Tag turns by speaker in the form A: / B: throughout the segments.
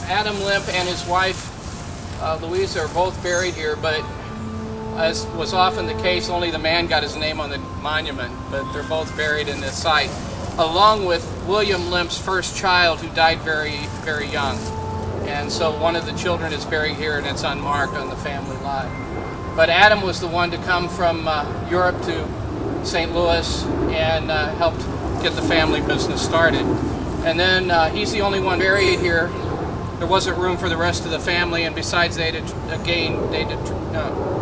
A: Adam Lemp and his wife Louisa are both buried here, but as was often the case, only the man got his name on the monument, but they're both buried in this site, along with William Lemp's first child, who died very, very young. And so one of the children is buried here, and it's unmarked on the family lot. But Adam was the one to come from Europe to St. Louis and helped get the family business started. And then he's the only one buried here. There wasn't room for the rest of the family, and besides, they had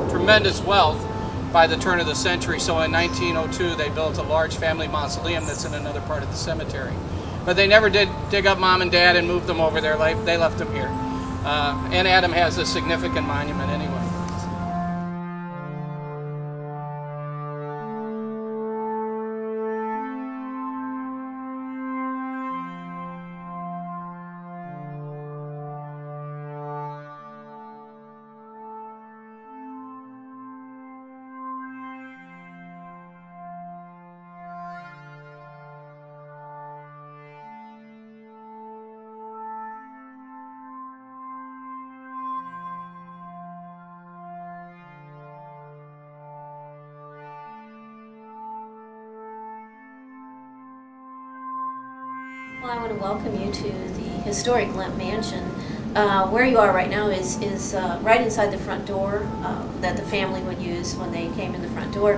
A: tremendous wealth by the turn of the century. So in 1902, they built a large family mausoleum that's in another part of the cemetery. But they never did dig up Mom and Dad and move them over there. They left them here. And Adam has a significant monument anyway.
B: Well, I want to welcome you to the historic Lemp Mansion. Where you are right now is right inside the front door that the family would use when they came in the front door.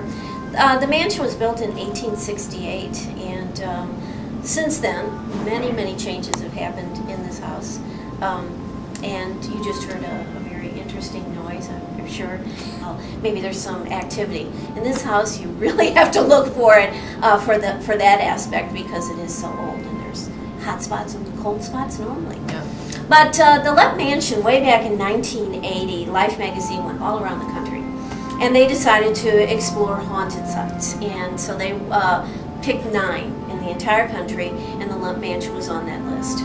B: The mansion was built in 1868, and since then, many, many changes have happened in this house. And you just heard a very interesting noise, I'm sure. Maybe there's some activity. In this house, you really have to look for it for that aspect, because it is so old, and there's hot spots and cold spots normally.
C: Yeah.
B: But the Lemp Mansion, way back in 1980, Life magazine went all around the country, and they decided to explore haunted sites. And so they picked 9 in the entire country, and the Lemp Mansion was on that list.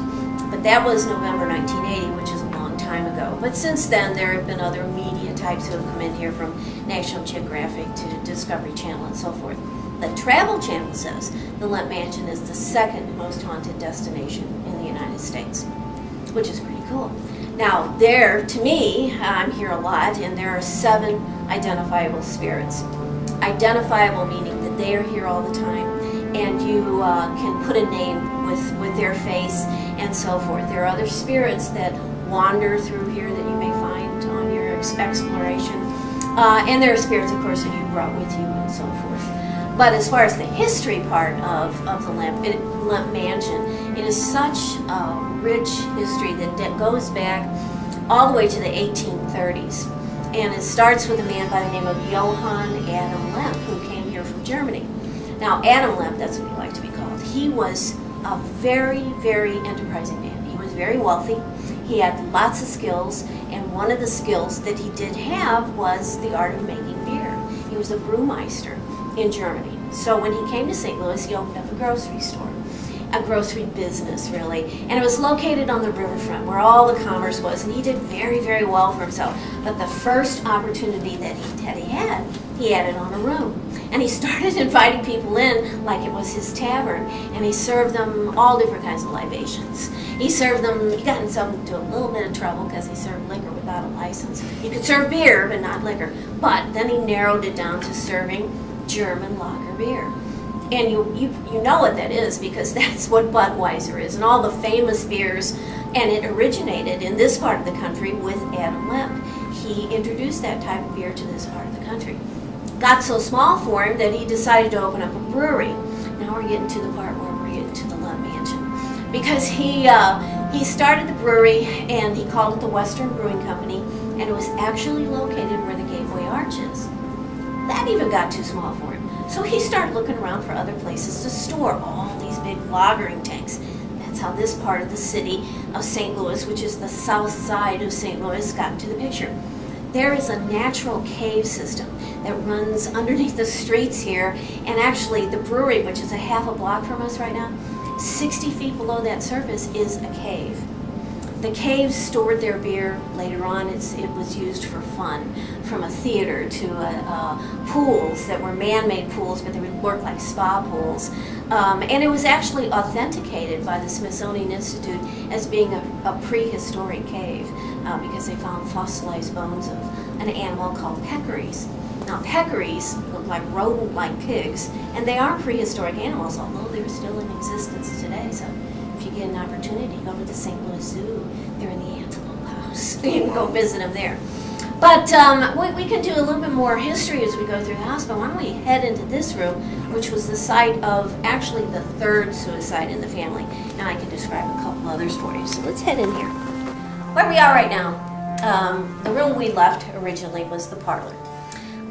B: But that was November 1980, which is a long time ago. But since then, there have been other media types who have come in here, from National Geographic to Discovery Channel and so forth. The Travel Channel says the Lemp Mansion is the 2nd most haunted destination in the United States, which is pretty cool. Now, to me, I'm here a lot, and there are 7 identifiable spirits. Identifiable meaning that they are here all the time, and you can put a name with their face and so forth. There are other spirits that wander through here that you may find on your exploration. And there are spirits, of course, that you brought with you and so forth. But as far as the history part of the Lemp Mansion, it is such a rich history that goes back all the way to the 1830s. And it starts with a man by the name of Johann Adam Lemp, who came here from Germany. Now, Adam Lemp, that's what he liked to be called, he was a very, very enterprising man. He was very wealthy. He had lots of skills, and one of the skills that he did have was the art of making beer. He was a brewmeister in Germany. So when he came to St. Louis, he opened up a grocery store, a grocery business, really. And it was located on the riverfront where all the commerce was, and he did very, very well for himself. But the first opportunity that he had it on a room. And he started inviting people in like it was his tavern, and he served them all different kinds of libations. He got himself into a little bit of trouble because he served liquor without a license. You could serve beer, but not liquor. But then he narrowed it down to serving German lager beer. And you know what that is, because that's what Budweiser is, and all the famous beers. And it originated in this part of the country with Adam Lemp. He introduced that type of beer to this part of the country. Got so small for him that he decided to open up a brewery. Now we're getting to the part where we're getting to the Lemp Mansion. Because he started the brewery, and he called it the Western Brewing Company, and it was actually located where the Gateway Arch is. That even got too small for him. So he started looking around for other places to store all these big lagering tanks. That's how this part of the city of St. Louis, which is the south side of St. Louis, got into the picture. There is a natural cave system that runs underneath the streets here, and actually the brewery, which is a half a block from us right now, 60 feet below that surface is a cave. The caves stored their beer. Later on, it was used for fun, from a theater to pools that were man-made pools, but they would work like spa pools. And it was actually authenticated by the Smithsonian Institute as being a prehistoric cave because they found fossilized bones of an animal called peccaries. Now, peccaries look like rodent-like pigs, and they are prehistoric animals, although they're still in existence today. So if you get an opportunity, go to the St. Louis Zoo. They're in the Antelope House. You can go visit them there. But we can do a little bit more history as we go through the house, but why don't we head into this room, which was the site of actually the third suicide in the family. And I can describe a couple others for you. So let's head in here. Where we are right now, the room we left originally was the parlor.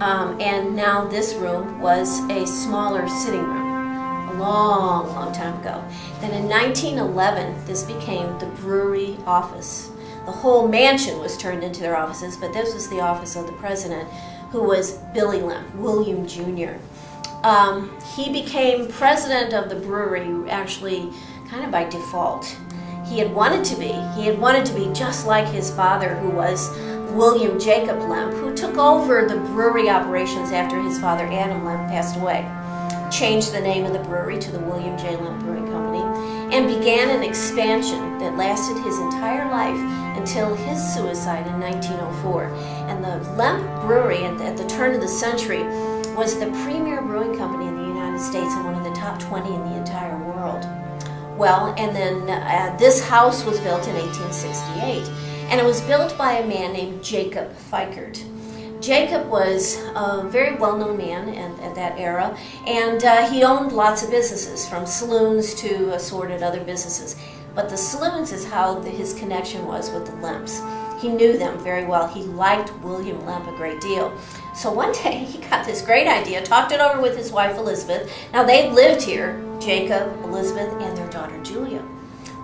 B: And now this room was a smaller sitting room, a long, long time ago. Then in 1911, this became the brewery office. The whole mansion was turned into their offices, but this was the office of the president, who was Billy Lemp, William Jr. He became president of the brewery actually kind of by default. He had wanted to be. He had wanted to be just like his father, who was William Jacob Lemp, who took over the brewery operations after his father Adam Lemp passed away. Changed the name of the brewery to the William J. Lemp Brewing Company, and began an expansion that lasted his entire life until his suicide in 1904. And the Lemp Brewery at the turn of the century was the premier brewing company in the United States and one of the top 20 in the entire world. Well, and then this house was built in 1868, and it was built by a man named Jacob Fikert. Jacob was a very well-known man at that era, and he owned lots of businesses, from saloons to assorted other businesses. But the saloons is how his connection was with the Lemps. He knew them very well. He liked William Lemp a great deal. So one day he got this great idea, talked it over with his wife Elizabeth. Now they'd lived here, Jacob, Elizabeth, and their daughter Julia.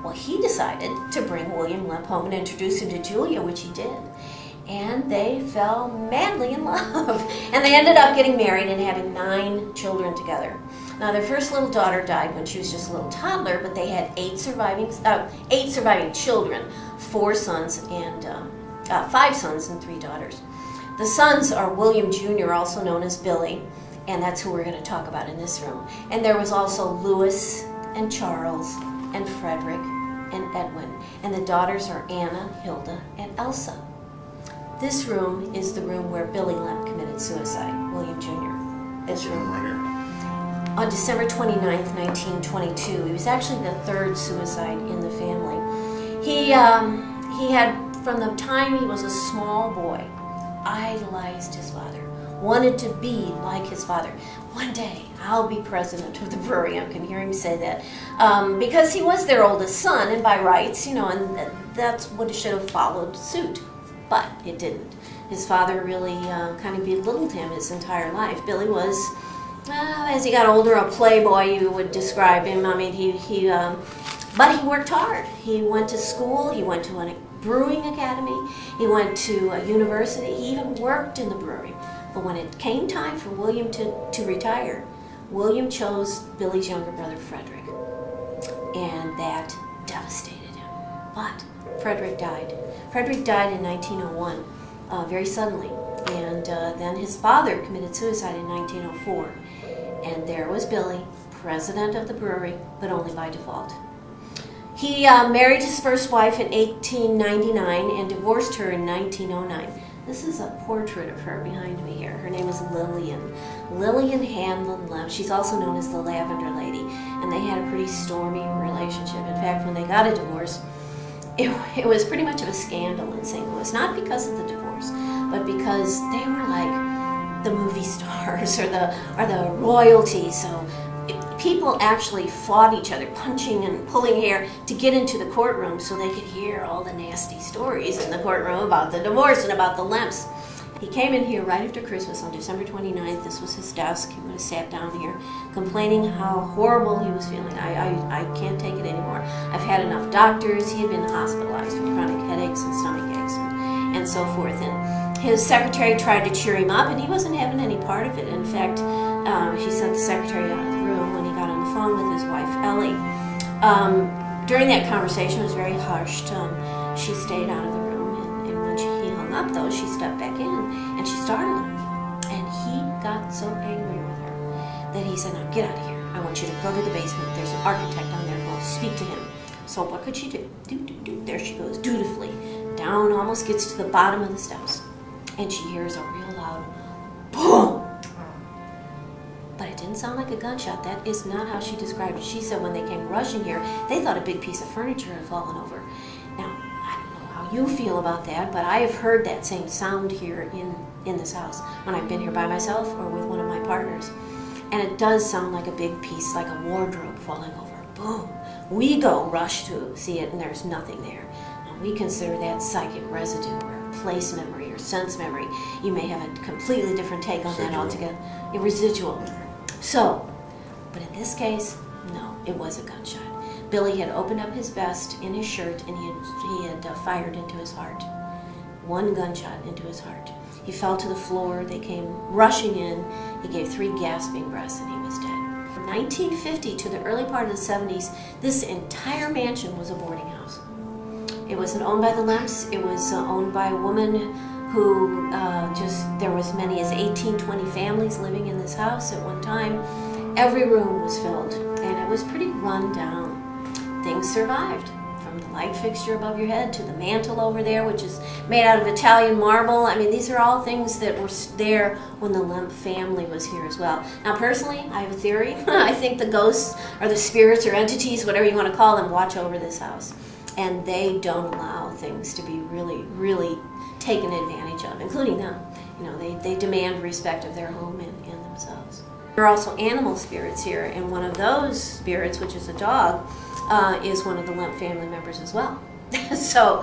B: Well, he decided to bring William Lemp home and introduce him to Julia, which he did. And they fell madly in love. And they ended up getting married and having 9 children together. Now, their first little daughter died when she was just a little toddler, but they had 8 surviving children, 4 sons and 5 sons and 3 daughters. The sons are William Jr., also known as Billy, and that's who we're going to talk about in this room. And there was also Louis and Charles and Frederick and Edwin. And the daughters are Anna, Hilda, and Elsa. This room is the room where Billy Lemp committed suicide, William Jr. This room right here. On December 29th, 1922, he was actually the 3rd suicide in the family. He had, from the time he was a small boy, idolized his father, wanted to be like his father. One day, I'll be president of the brewery. I can hear him say that. Because he was their oldest son, and by rights, and that's what should have followed suit. But it didn't. His father really kind of belittled him his entire life. Billy was, as he got older, a playboy, you would describe him. I mean, but he worked hard. He went to school. He went to a brewing academy. He went to a university. He even worked in the brewery. But when it came time for William to retire, William chose Billy's younger brother, Frederick. And that devastated him. But Frederick died. Frederick died in 1901, very suddenly. And then his father committed suicide in 1904. And there was Billy, president of the brewery, but only by default. He married his first wife in 1899 and divorced her in 1909. This is a portrait of her behind me here. Her name is Lillian Hanlon Lemp. She's also known as the Lavender Lady. And they had a pretty stormy relationship. In fact, when they got a divorce, it was pretty much of a scandal in St. Louis. Not because of the divorce, but because they were like the movie stars or the royalty. So people actually fought each other, punching and pulling hair, to get into the courtroom so they could hear all the nasty stories in the courtroom about the divorce and about the Lemps. He came in here right after Christmas on December 29th. This was his desk. He would have sat down here complaining how horrible he was feeling. I can't take it anymore. I've had enough doctors. He had been hospitalized with chronic headaches and stomach aches and so forth. And his secretary tried to cheer him up, and he wasn't having any part of it. In fact, he sent the secretary out of the room when he got on the phone with his wife, Ellie. During that conversation, it was very hushed. she stayed out of the room, and when he hung up, though, she stepped back in, and she startled him. And he got so angry with her that he said, "Now get out of here. I want you to go to the basement. There's an architect down there. Go speak to him." So what could she do? There she goes, dutifully. Down, almost gets to the bottom of the steps. And she hears a real loud boom. But it didn't sound like a gunshot. That is not how she described it. She said when they came rushing here, they thought a big piece of furniture had fallen over. Now, I don't know how you feel about that, but I have heard that same sound here in this house when I've been here by myself or with one of my partners. And it does sound like a big piece, like a wardrobe falling over. Boom. We go rush to see it, and there's nothing there. And we consider that psychic residue or place memory or sense memory. You may have a completely different take on that altogether. A residual. So, but in this case, no, it was a gunshot. Billy had opened up his vest in his shirt, and he had fired into his heart. One gunshot into his heart. He fell to the floor. They came rushing in. He gave 3 gasping breaths, and he was dead. From 1950 to the early part of the 70s, this entire mansion was a boarding house. It wasn't owned by the Lemps. It was owned by a woman who there was many as 18, 20 families living in this house at one time. Every room was filled, and it was pretty run down. Things survived, from the light fixture above your head to the mantle over there, which is made out of Italian marble. I mean, these are all things that were there when the Lemp family was here as well. Now, personally, I have a theory. I think the ghosts or the spirits or entities, whatever you want to call them, watch over this house. And they don't allow things to be really, really taken advantage of, including them. You know, they demand respect of their home and themselves. There are also animal spirits here, and one of those spirits, which is a dog, is one of the Lemp family members as well. So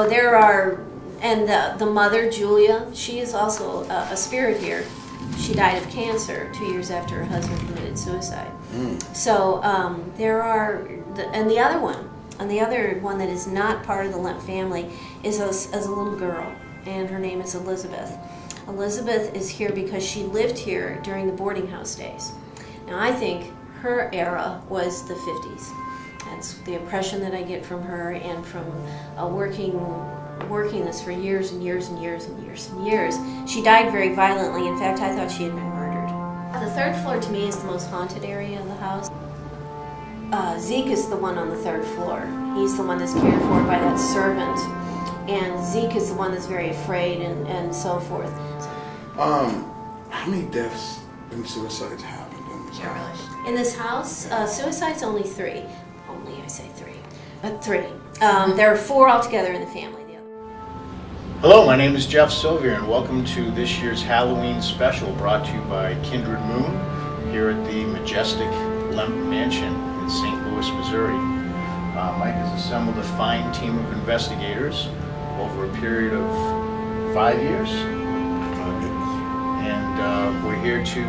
B: there are, and the mother, Julia, she is also a spirit here. She died of cancer 2 years after her husband committed suicide. So there are, and the other one that is not part of the Lemp family is a little girl, and her name is Elizabeth. Elizabeth is here because she lived here during the boarding house days. Now, I think her era was the 50s. That's the impression that I get from her, and from working this for years and years and years and years and years. She died very violently. In fact, I thought she had been murdered. The 3rd floor to me is the most haunted area of the house. Zeke is the one on the 3rd floor. He's the one that's cared for by that servant. And Zeke is the one that's very afraid and so forth.
C: How many deaths and suicides happened in this house?
B: In this house, suicide's only 3. Only, I say 3. But 3. There are 4 altogether in the family.
D: Hello, my name is Jeff Sylvier, and welcome to this year's Halloween special brought to you by Kindred Moon here at the majestic Lemp Mansion in St. Louis, Missouri. Mike has assembled a fine team of investigators over a period of 5 years. And we're here to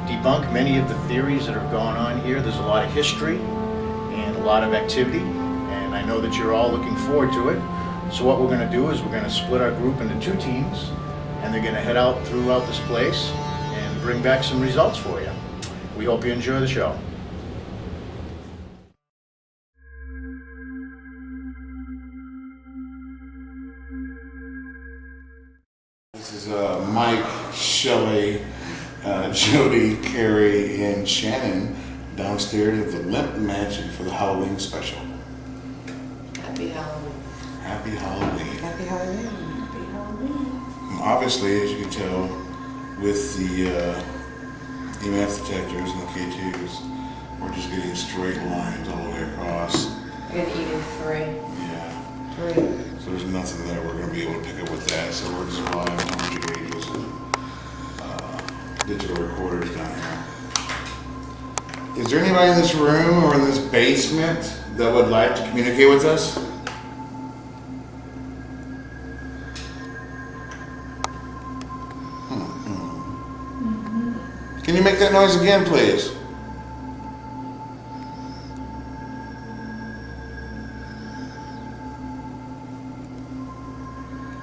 D: debunk many of the theories that are going on here. There's a lot of history and a lot of activity, and I know that you're all looking forward to it. So what we're going to do is we're going to split our group into 2 teams, and they're going to head out throughout this place and bring back some results for you. We hope you enjoy the show.
C: This is Mike, Shelley, Jody, Carrie, and Shannon downstairs at the Lemp Mansion for the Halloween special.
E: Happy Halloween.
C: Happy Halloween.
E: Happy Halloween. Happy Halloween.
C: Obviously, as you can tell, with the EMF detectors and the K2s, we're just getting straight lines all the way across.
E: We're gonna eat in 3.
C: Yeah.
E: 3.
C: So there's nothing there we're going to be able to pick up with that. So we're just relying on digital radios and digital recorders down here. Is there anybody in this room or in this basement that would like to communicate with us? Can you make that noise again, please?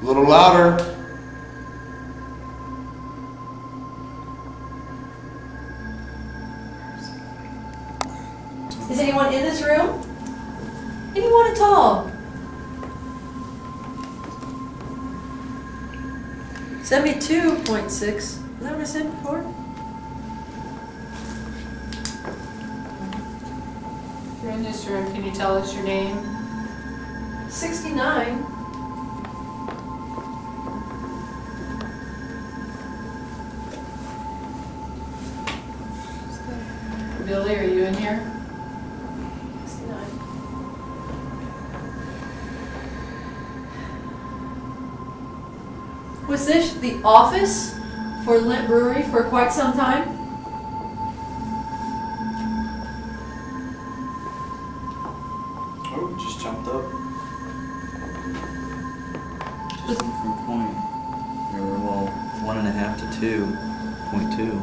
C: A little louder.
B: Is anyone in this room? Anyone at all?
F: 72.6. Is that what I said before?
E: You're in this room, can you tell us your name?
F: 69.
E: Billy, are you in here?
F: 69. Was this the office for Lemp Brewery for quite some time?
G: Oh, just jumped up.
F: Was-
G: From point, or well, 1.5 to 2.2.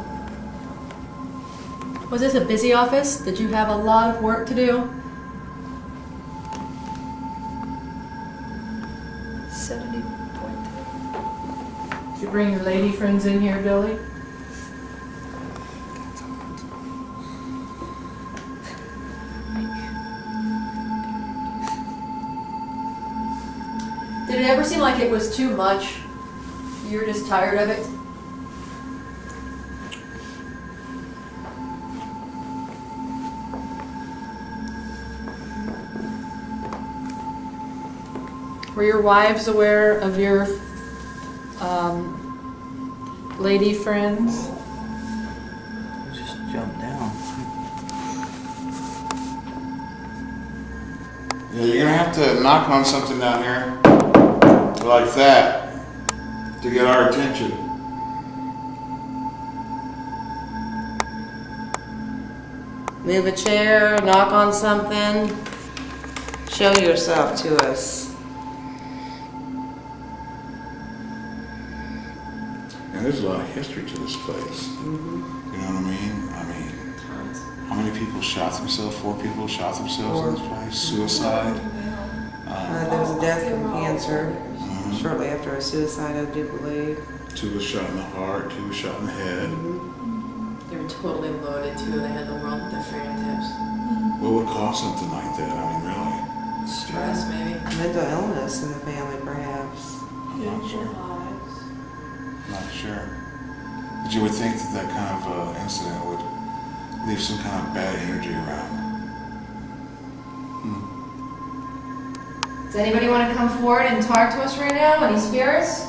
F: Was this a busy office? Did you have a lot of work to do? 70.3.
E: Did you bring your lady friends in here, Billy?
F: Did it ever seem like it was too much? You were just tired of it?
E: Were your wives aware of your lady friends?
G: Just jumped down.
C: Yeah, you're gonna have to knock on something down here like that to get our attention.
H: Move a chair, knock on something, show yourself to us.
C: And there's a lot of history to this place. You know what I mean? How many people shot themselves? 4 people shot themselves in this place. Suicide.
H: There was a death from cancer
C: Mhm.
H: shortly after a suicide, I do believe.
C: 2 was shot in the heart. 2 was shot in the head.
E: They were totally loaded too. They had the world at their fingertips.
C: What would cause something like that? I mean, really?
E: Stress, maybe.
H: Mental illness in the family, perhaps.
C: I'm not sure. Not sure. But you would think that that kind of incident would leave some kind of bad energy around.
E: Does anybody want to come forward and talk to us right now? Any spirits?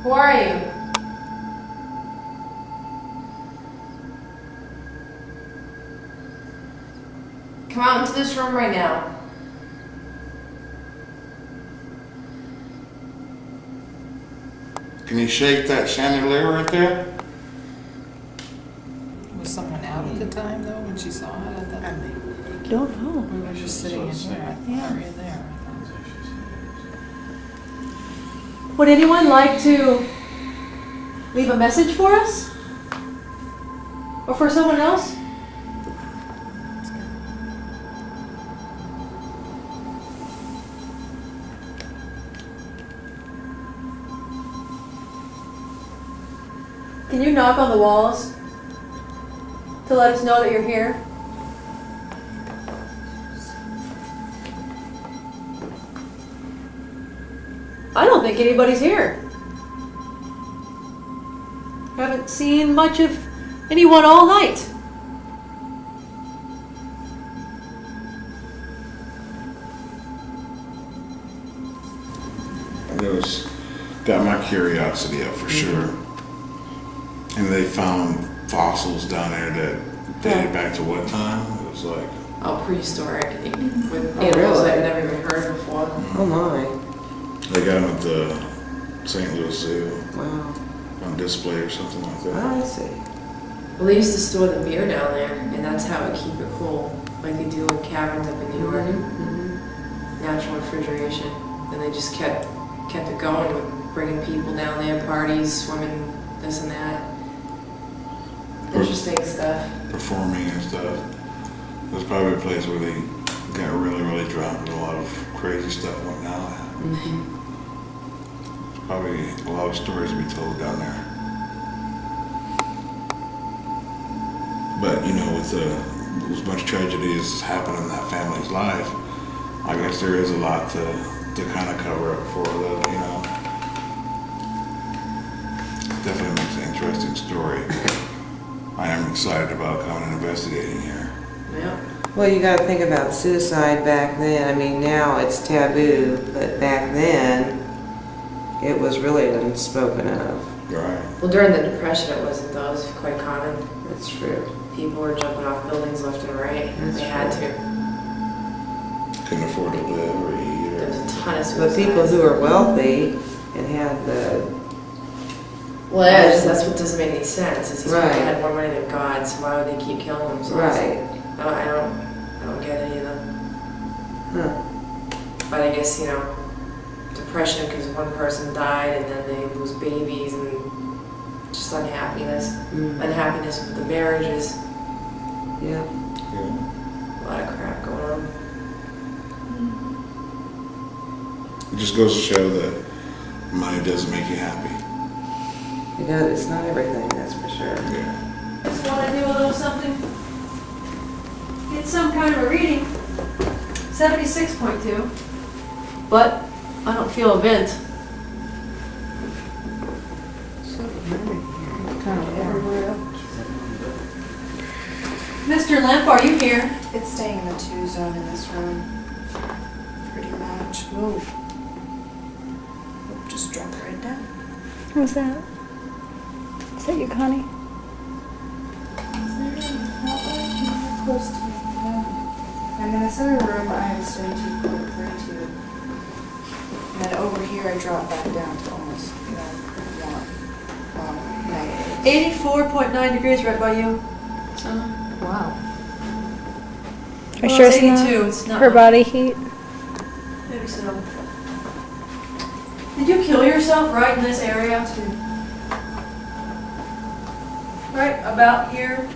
E: Who are you? Come out into this room right now.
C: Can you shake that chandelier right there?
I: Was someone out at the time though when she saw it? At that
F: Don't know.
I: we were just sitting in here. I thought we were in there.
F: Would anyone like to leave a message for us? Or for someone else? Can you knock on the walls to let us know that you're here? I don't think anybody's here. Haven't seen much of anyone all night.
C: Those got my curiosity up for sure. And they found fossils down there that dated back to what time? It was like,
E: Oh, prehistoric. With
H: Oh,
E: animals
H: really?
E: I've never even heard before.
H: Oh my,
C: they got them at the St. Louis Zoo
H: wow.
C: on display or something like that.
H: I see.
E: Well, they used to store the beer down there, and that's how it keep it cool, like they do in caverns up in New York. Natural refrigeration, and they just kept it going with bringing people down there, parties, swimming, this and that. Interesting stuff.
C: Performing and stuff. It was probably a place where they got really, really drunk and a lot of crazy stuff went on. Probably a lot of stories to be told down there. But, you know, with as much tragedy as happened in that family's life, I guess there is a lot to kind of cover up for the, you know, definitely makes an interesting story. I am excited about coming and investigating here.
E: Yeah.
H: Well, you gotta think about suicide back then. I mean, now it's taboo, but back then, it was really unspoken of.
C: Right.
E: Well, during the Depression, it wasn't though. It was quite common.
H: That's true.
E: People were jumping off buildings left and right.
H: That's
E: They had
H: true.
E: to.
C: Couldn't afford to live or eat
E: There was
C: or...
E: a ton of suicides.
H: But people who are wealthy and had the,
E: Well, that's what doesn't make any sense. Is these
H: Right.
E: people had more money than God, so why would they keep killing themselves?
H: right,
E: I don't get it either.
H: huh,
E: But I guess, you know, depression because one person died and then they lose babies and just unhappiness. Unhappiness with the marriages.
H: yeah.
C: Yeah.
E: A lot of crap going on.
C: It just goes to show that money doesn't make you happy.
H: It does, it's not everything, that's for sure.
C: Yeah.
F: Just want to do a little something. Get some kind of a reading. 76.2. But I don't feel a vent.
I: Kind of everywhere.
F: Mr. Lemp, are you here?
J: It's staying in the 2 zone in this room. Pretty much. Whoa. Oop, just drop right down.
K: Who's that? Is that you, Connie?
J: Not really close to me. No. I'm in this other room. I am staying 2.32. And then over here, I drop back down to almost, negative.
F: 84.9 degrees right by you.
E: Wow.
K: Are you
F: Well,
K: sure
F: it's
K: it's
F: 82.
K: not
F: It's not
K: her
F: much.
K: body heat?
F: Maybe so. Did you kill yourself right in this area? Right about here?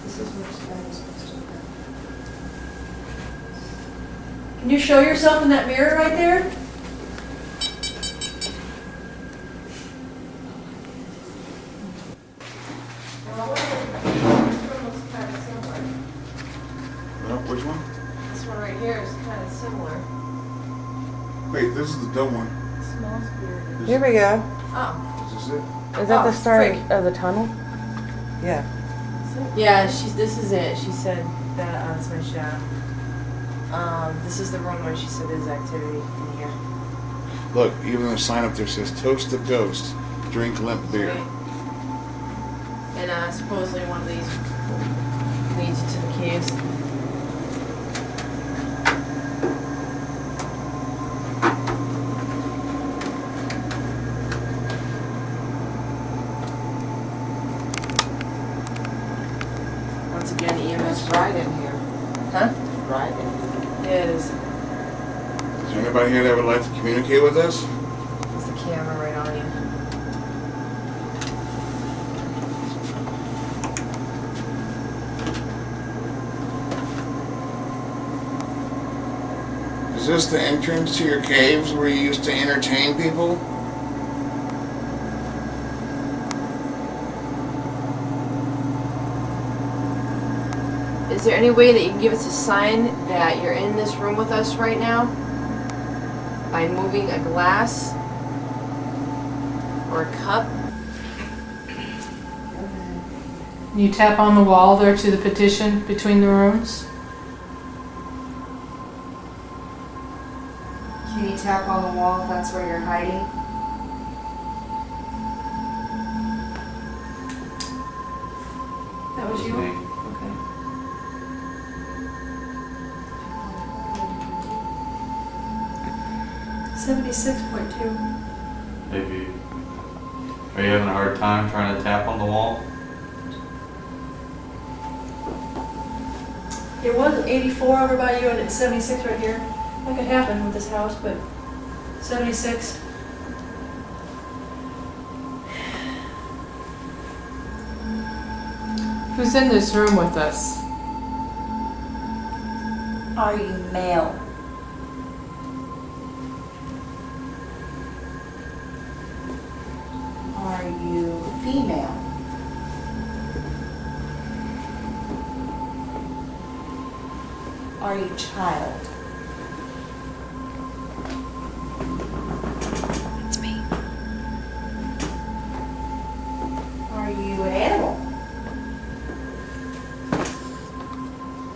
J: This is where Sky is supposed to go.
F: Can you show yourself in that mirror right there?
C: Well, which one?
E: This one right here is kind of similar.
C: Wait, this is the dumb one.
E: Smells weird.
H: Here we go.
E: Oh.
C: Is this it?
H: Is that
E: Oh,
H: the start
E: frick.
H: of the tunnel? Yeah.
E: Yeah, this is it. She said that that's my shadow. This is the room where she said there's activity in here.
C: Look, even the sign up there says toast the ghost, drink limp beer.
E: And supposedly one of these leads you to the caves. Once again, EMS
H: right in here.
E: Huh?
H: Right in here.
E: Yeah, it is.
C: Is there anybody here that would like to communicate with us?
E: There's the camera right on you.
C: Is this the entrance to your caves where you used to entertain people?
E: Is there any way that you can give us a sign that you're in this room with us right now? By moving a glass or a cup?
I: You tap on the wall there to the petition between the rooms.
J: Can you tap on the wall if that's where you're hiding?
F: That was you? Okay. 76.2.
L: Maybe. Are you having a hard time trying to tap on the wall?
F: It was 84 over by you and it's 76 right here. That could happen with this house, but 76.
I: Who's in this room with us?
J: Are you male? Are you female? Are you child?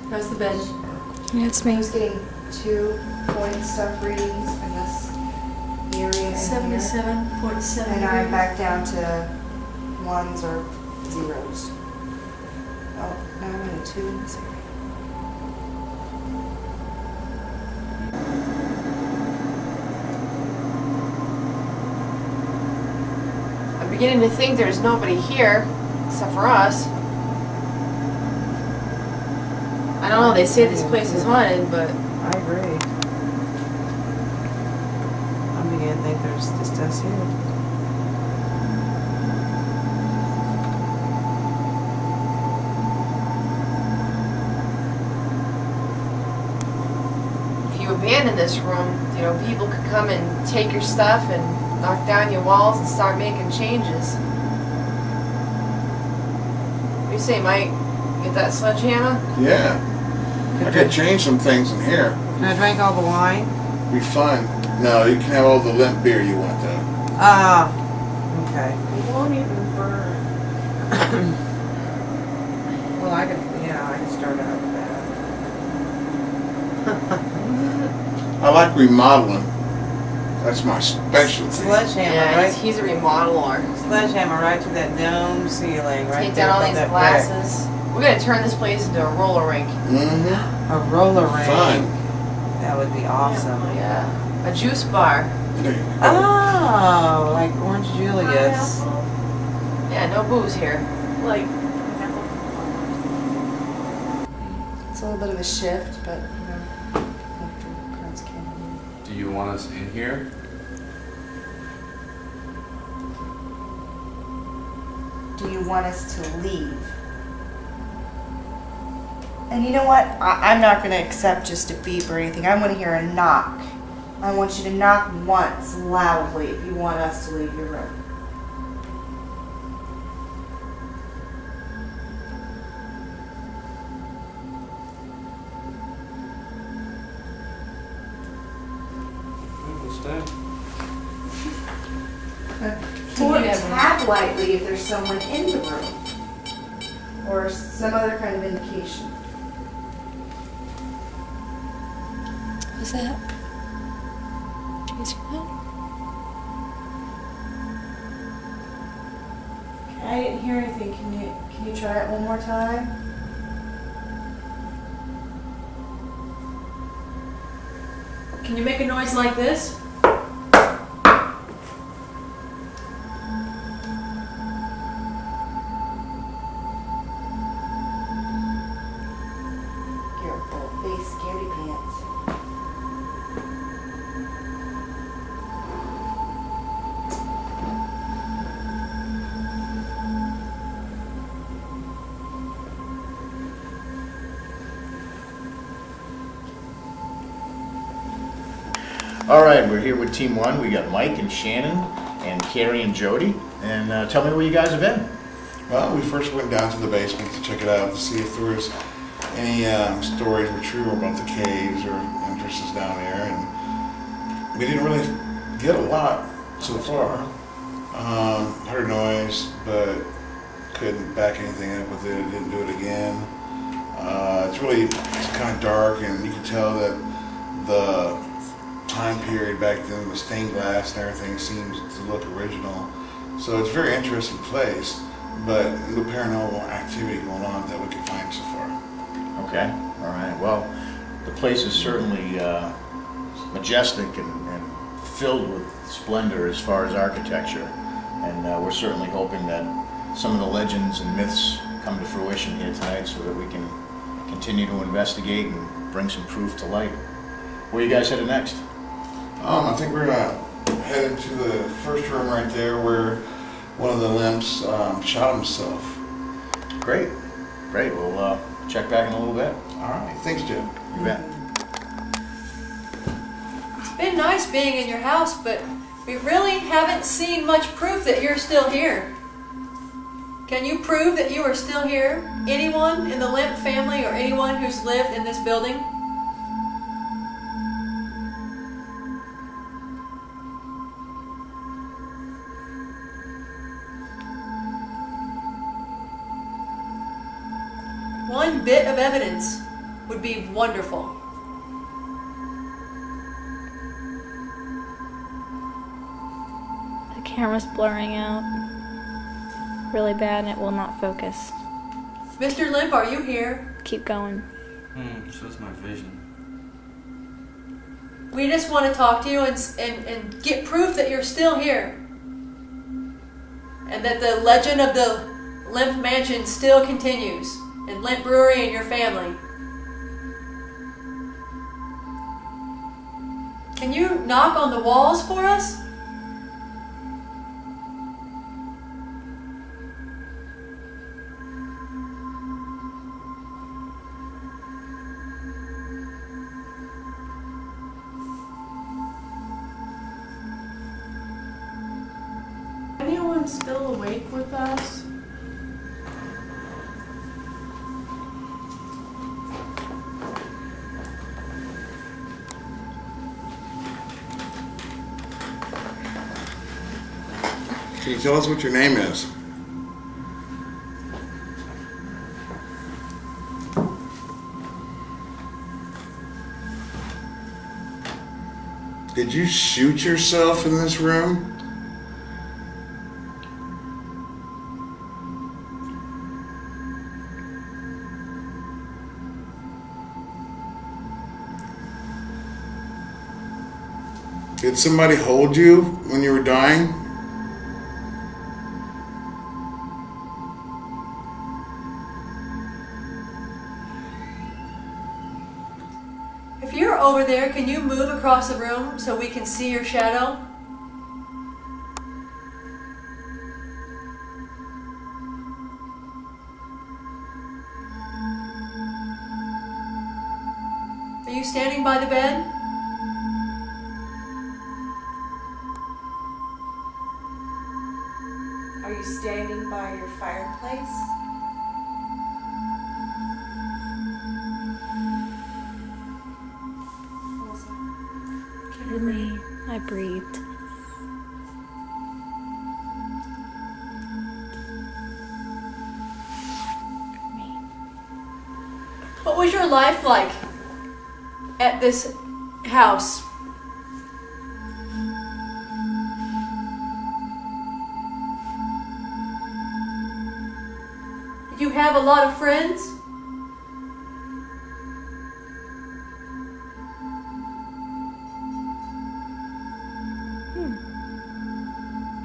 E: How's the bed?
K: Yeah, it's
J: I
K: me.
J: was getting 2-point stuff readings in this area in here.
B: 77.7.
J: And I'm back down to 1s or 0s. Oh, now I'm at a 2 and 0.
E: I'm beginning to think there's nobody here, except for us. I don't know, they say this place is haunted, but
H: I agree. I'm beginning to think there's just us here.
E: if you abandon this room, you know, people could come and take your stuff and knock down your walls and start making changes. What do you say, Mike? Get that sledgehammer?
C: Yeah. I could change some things in here.
H: Can I drink all the wine?
C: Be fun. No, you can have all the limp beer you want though.
H: Ah, okay.
B: It won't even burn.
H: Well, I can start out with that.
C: I like remodeling. That's my specialty.
H: Sledgehammer,
E: Yeah,
H: right?
E: he's a remodeler.
H: Sledgehammer right to that dome ceiling, right
E: Take
H: there
E: down all
H: above
E: these
H: that
E: glasses. We're gonna turn this place into a roller rink.
C: Mm-hmm.
H: brick. A roller rink.
C: Fun.
H: That would be awesome.
E: Yeah. A juice bar.
C: There you go.
H: Oh, like Orange Julius.
E: Yeah, no booze here.
B: Like,
J: It's a little bit of a shift, but, you know, after crowds came in.
L: Do you want us in here?
J: Do you want us to leave? And you know what? I'm not going to accept just a beep or anything. I want to hear a knock. I want you to knock once loudly if you want us to leave your room.
L: We'll stay.
J: Or tap lightly if there's someone in the room. Or some other kind of indication.
K: What's that? Did you guys hear that?
J: I didn't hear anything. Can you try it one more time?
F: Can you make a noise like this?
J: Your full face scaredy pants.
D: All right, we're here with Team 1. We got Mike and Shannon and Carrie and Jody. And tell me where you guys have been.
C: Well, we first went down to the basement to check it out to see if there was any stories were true about the caves or entrances down there, and we didn't really get a lot so far. Heard noise, but couldn't back anything up with it. Didn't do it again. It's kind of dark, and you can tell that the time period back then, the stained glass and everything seems to look original. So it's a very interesting place, but no paranormal activity going on that we can find so far.
D: Okay, all right. Well, the place is certainly majestic and filled with splendor as far as architecture. And we're certainly hoping that some of the legends and myths come to fruition here tonight so that we can continue to investigate and bring some proof to light. Where are you guys headed next?
C: I think we're gonna head into the first room right there where one of the Lemps shot himself.
D: Great, great. We'll check back in a little bit.
C: All right, thanks, Jim.
D: You bet.
F: It's been nice being in your house, but we really haven't seen much proof that you're still here. Can you prove that you are still here? Anyone in the Lemp family or anyone who's lived in this building? One bit of evidence. would be wonderful.
K: The camera's blurring out really bad and it will not focus.
F: Mr. Lemp, are you here?
K: Keep going.
L: So's my vision.
F: We just want to talk to you and get proof that you're still here. And that the legend of the Lemp Mansion still continues. And Lemp Brewery and your family. Can you knock on the walls for us?
J: Anyone still awake with us?
C: Can you tell us what your name is? Did you shoot yourself in this room? Did somebody hold you when you were dying?
F: If you're over there, can you move across the room so we can see your shadow? Are you standing by the bed?
J: Are you standing by your fireplace?
K: For me, I breathed.
F: What was your life like at this house? Did you have a lot of friends?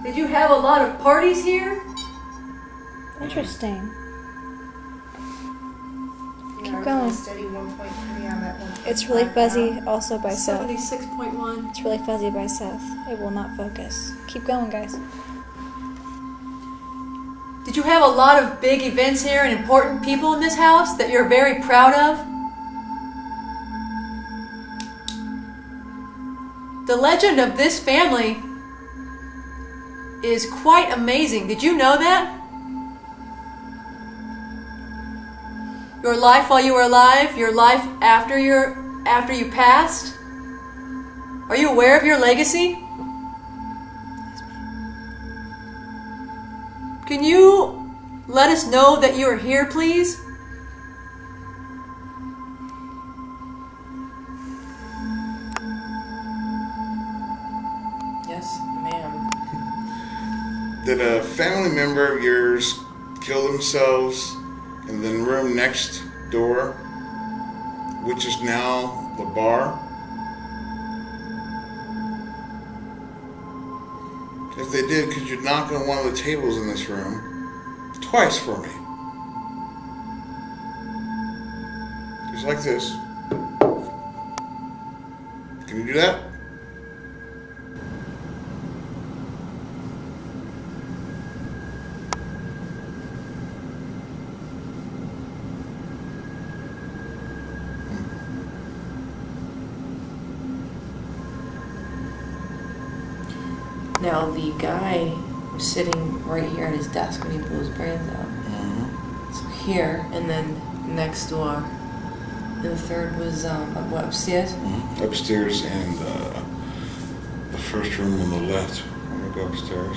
F: Did you have a lot of parties here?
K: Interesting.
J: Keep
K: going.
J: Steady 1.3 on that one.
K: It's really fuzzy also by Seth.
F: 76.1.
K: It's really fuzzy by Seth. It will not focus. Keep going, guys.
F: Did you have a lot of big events here and important people in this house that you're very proud of? The legend of this family is quite amazing. Did you know that? Your life while you were alive, your life after you passed? Are you aware of your legacy? Can you let us know that you are here, please?
E: Yes, ma'am.
C: Did a family member of yours kill themselves in the room next door, which is now the bar? If they did, could you knock on one of the tables in this room twice for me? Just like this. Can you do that?
E: Now the guy was sitting right here at his desk when he blew his brains out. So here, and then next door. And the third was what, upstairs?
C: Upstairs and the first room on the left. I'm gonna go upstairs.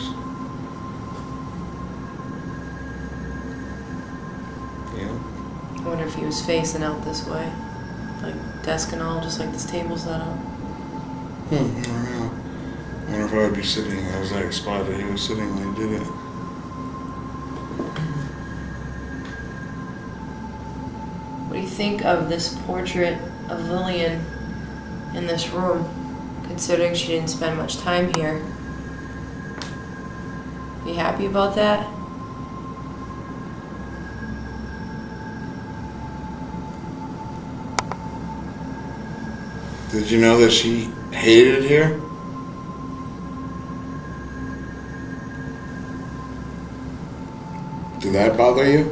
C: Yeah.
E: I wonder if he was facing out this way. Like desk and all, just like this table set up.
C: I don't know. I wonder if I would be sitting in the exact spot that he was sitting when he did it.
E: What do you think of this portrait of Lillian in this room, considering she didn't spend much time here? You happy about that?
C: Did you know that she hated it here? Did that bother you?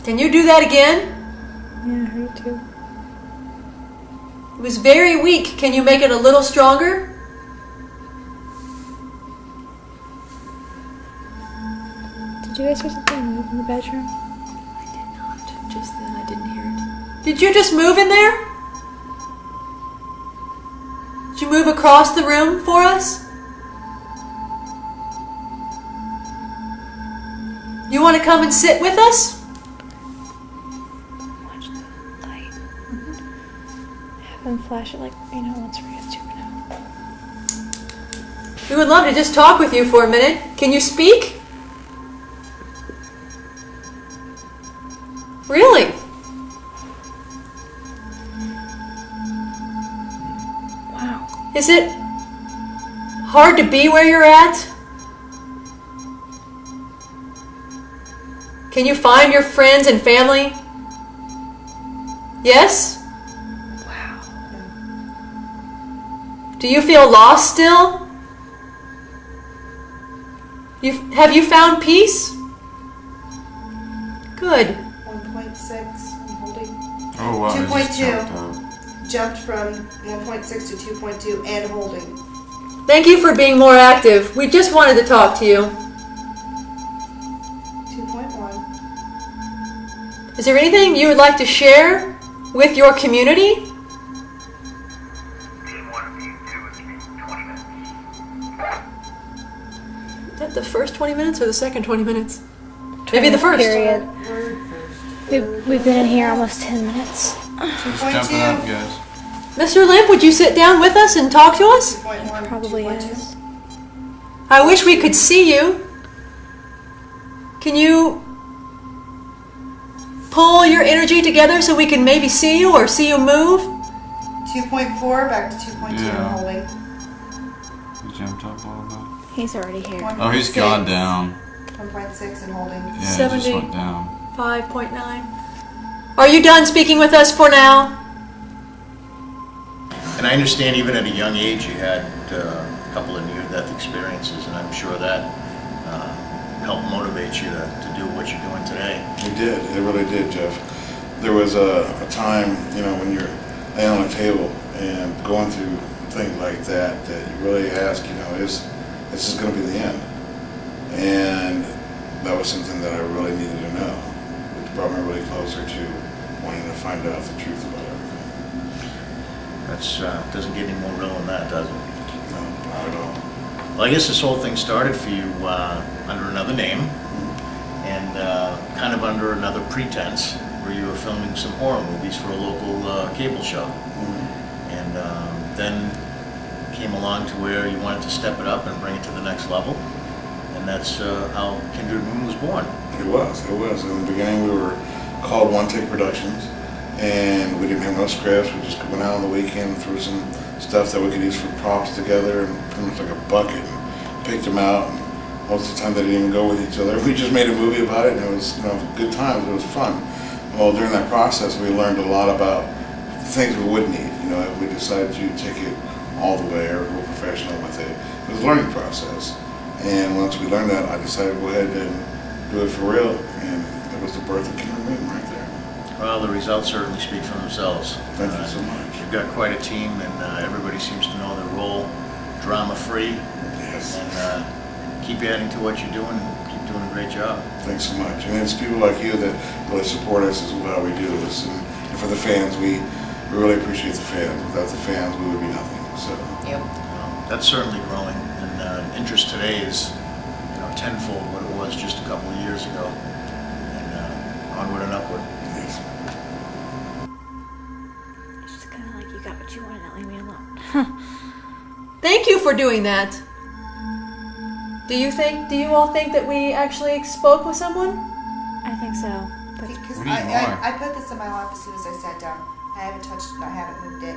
F: Can you do that again?
J: Yeah, her too.
F: It was very weak. Can you make it a little stronger?
J: Did you guys hear something move in the bedroom?
E: I did not. Just then, I didn't hear it.
F: Did you just move in there? Did you move across the room for us? You want to come and sit with us?
J: Watch the light. Have them flash it like, once we're used to it now.
F: We would love to just talk with you for a minute. Can you speak? Really?
J: Wow.
F: Is it hard to be where you're at? Can you find your friends and family? Yes?
J: Wow.
F: Do you feel lost still? Have you found peace? Good.
J: 1.6, I'm holding.
L: Oh wow, this is
J: 2.2.
L: jumped up.
J: Jumped from 1.6 to 2.2 and holding.
F: Thank you for being more active. We just wanted to talk to you.
J: 2.1.
F: Is there anything you would like to share with your community? Is that the first 20 minutes or the second 20 minutes? Maybe the first.
J: Period. We've been in here almost 10 minutes.
L: It's jumping up, guys.
F: Mr. Lemp, would you sit down with us and talk to us?
J: Probably is.
F: I wish we could see you. Can you pull your energy together so we can maybe see you or see you move?
J: 2.4 back to 2.2
L: Yeah.
J: and holding.
L: He jumped up a little bit.
J: He's already here.
L: Oh, he's gone down.
J: 1.6 and holding.
L: Yeah, he just
F: 70.
L: went down.
F: 5.9. Are you done speaking with us for now?
D: And I understand even at a young age you had a couple of near-death experiences, and I'm sure that helped motivate you to do what you're doing today.
C: It did. It really did, Jeff. There was a time, when you're laying on a table and going through things like that, that you really ask, is this going to be the end? And that was something that I really needed to know. It brought me really closer to wanting to find out the truth about everything.
D: That's doesn't get any more real than that, does it?
C: No, not at all.
D: Well, I guess this whole thing started for you under another name and kind of under another pretense, where you were filming some horror movies for a local cable show. And then came along to where you wanted to step it up and bring it to the next level. And that's how Kindred Moon was born.
C: It was. In the beginning, we were called One Take Productions, and we didn't have no scripts. We just went out on the weekend and threw some stuff that we could use for props together, and pretty much like a bucket, and picked them out. And most of the time, they didn't even go with each other. We just made a movie about it, and it was, good times. It was fun. Well, during that process, we learned a lot about things we would need. If we decided to take it all the way or go professional with it, it was a learning process. And once we learned that, I decided to go ahead and do it for real, and it was the birth of Kindred Moon right there.
D: Well, the results certainly speak for themselves.
C: Thank you so much.
D: You've got quite a team, and everybody seems to know their role, drama-free.
C: Yes.
D: And keep adding to what you're doing. Keep doing a great job.
C: Thanks so much. And it's people like you that really support us as well. We do this, and for the fans, we we really appreciate the fans. Without the fans, we would be nothing. So
K: Yep.
D: That's certainly growing, and interest today is, tenfold what it was just a couple of years ago, and onward and upward.
C: yes.
K: It's just kind of like you got what you wanted, now leave me alone.
F: Thank you for doing that. Do you all think that we actually spoke with someone?
K: I think so. But
J: Because
L: We need more.
J: I put this in my lap as soon as I sat down. I haven't touched it, I haven't moved it.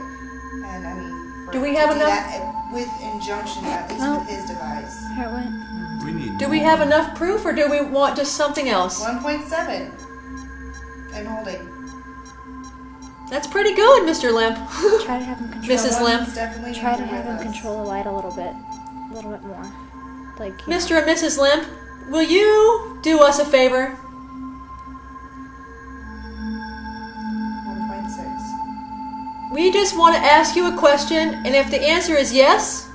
J: And I mean,
F: Do we have
J: to do
F: enough-
J: that with injunction, at least
K: Oh.
J: with his device.
K: here it went.
L: We need
F: Do we have enough proof, or do we want just something else?
J: 1.7. And holding.
F: That's pretty good, Mr. Lemp.
K: Try to have him control.
F: Mrs. Lemp.
J: Someone's definitely
K: Try to
J: in here
K: have
J: with
K: him
J: us.
K: control the light a little bit more. Like you
F: Mr. and Mrs. Lemp, will you do us a favor?
J: 1.6.
F: We just want to ask you a question, and if the answer is yes,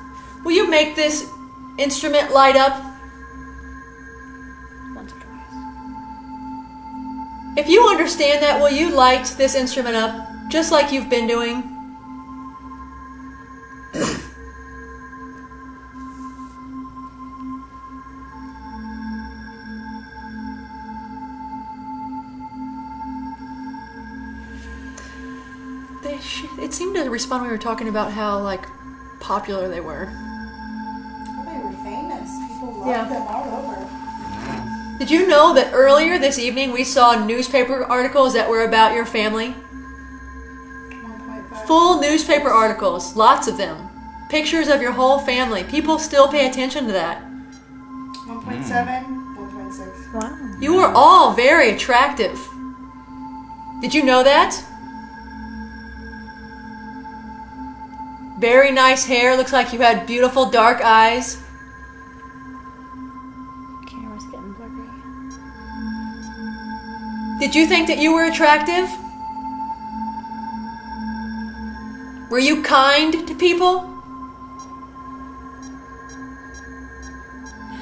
F: will you make this instrument light up?
K: once or twice.
F: If you understand that, will you light this instrument up, just like you've been doing? It seemed to respond when we were talking about how, popular they were.
J: Oh, they were famous. People loved
F: Yeah.
J: them all over.
F: Did you know that earlier this evening we saw newspaper articles that were about your family?
J: 1.5.
F: Full newspaper articles, lots of them. Pictures of your whole family. People still pay attention to that.
J: 1.7. 1.6.
K: Wow.
F: You were all very attractive. Did you know that? Very nice hair. Looks like you had beautiful dark eyes.
K: Camera's getting blurry.
F: Did you think that you were attractive? Were you kind to people?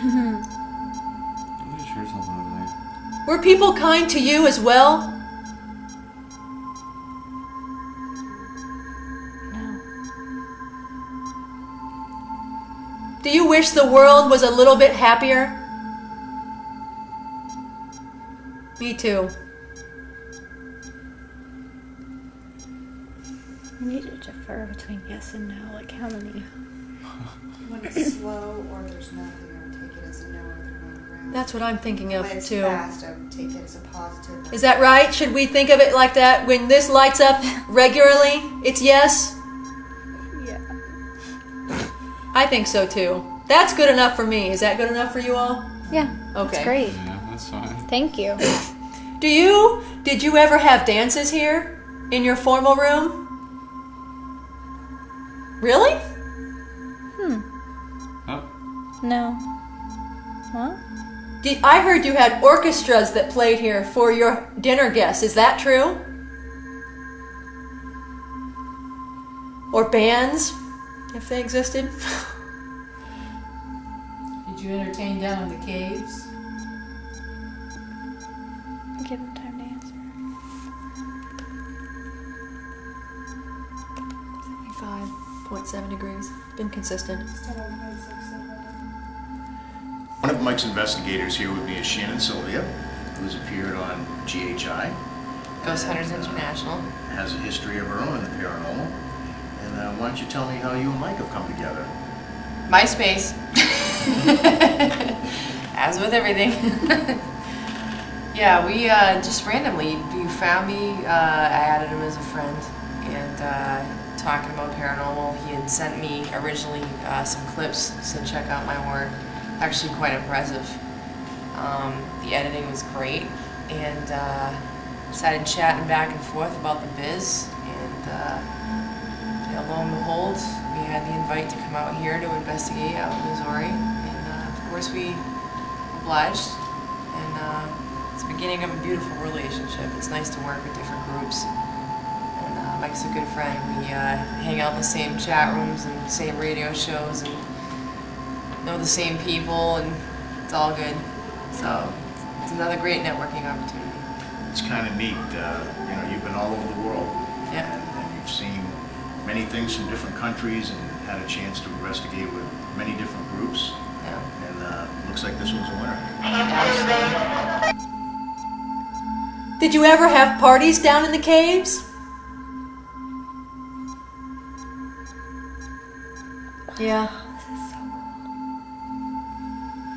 L: I'm pretty sure something over there.
F: Were people kind to you as well?
K: No.
F: Do you wish the world was a little bit happier? Me too.
K: I need to defer between yes and no. Like how many?
J: When it's slow or there's nothing, I would take it as a no or they're not around.
F: That's what I'm thinking of
J: When it's
F: too.
J: fast, I would take it as a positive.
F: Is that right? Should we think of it like that? When this lights up regularly, it's yes?
K: Yeah.
F: I think so too. That's good enough for me. Is that good enough for you all?
K: Yeah.
F: Okay.
K: That's great.
L: Yeah, that's fine.
K: Thank you.
F: Did you ever have dances here in your formal room? Really?
L: Oh,
K: No. Huh?
F: I heard you had orchestras that played here for your dinner guests. Is that true? Or bands, if they existed?
I: Did you entertain down in the caves?
K: Give him time to answer.
F: 75.7 degrees. Been consistent.
J: Still 1.6.
D: One of Mike's investigators here with me is Shannon Sylvia, who's appeared on GHI.
E: Ghost Hunters International.
D: Has a history of her own in the paranormal. And why don't you tell me how you and Mike have come together?
E: MySpace. As with everything. Yeah, we just randomly, you found me, I added him as a friend, and talking about paranormal, he had sent me originally some clips, said check out my work. Actually quite impressive. The editing was great, and started chatting back and forth about the biz, and lo and behold, we had the invite to come out here to investigate out in Missouri, and of course we obliged, and it's the beginning of a beautiful relationship. It's nice to work with different groups, and Mike's a good friend. We hang out in the same chat rooms and same radio shows and know the same people, and it's all good. So it's another great networking opportunity.
D: It's kind of neat. You've been all over the world. And you've seen many things from different countries and had a chance to investigate with many different groups.
E: Yeah.
D: And looks like this one's a winner.
F: Did you ever have parties down in the caves? Yeah.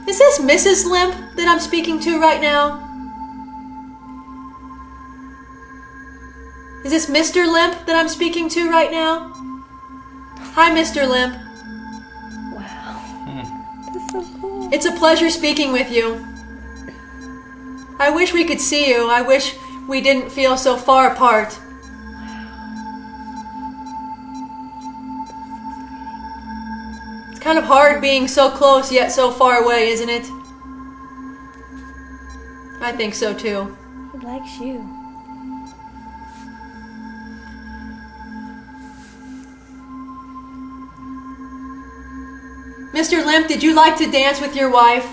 F: Is this Mrs. Lemp that I'm speaking to right now? Is this Mr. Lemp that I'm speaking to right now? Hi, Mr. Lemp.
K: Wow. That's so cool.
F: It's a pleasure speaking with you. I wish we could see you. I wish we didn't feel so far apart. It's kind of hard being so close yet so far away, isn't it? I think so too.
K: He likes you.
F: Mr. Lemp, did you like to dance with your wife?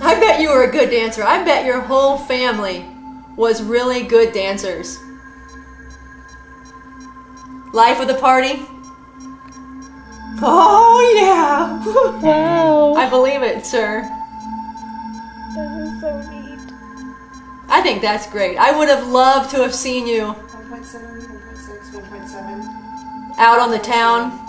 F: I bet you were a good dancer. I bet your whole family was really good dancers. Life of the party? Oh, yeah.
K: Wow.
F: I believe it, sir.
K: That is so neat.
F: I think that's great. I would have loved to have seen you
J: 1.7, 1.6, 1.7.
F: out on the town.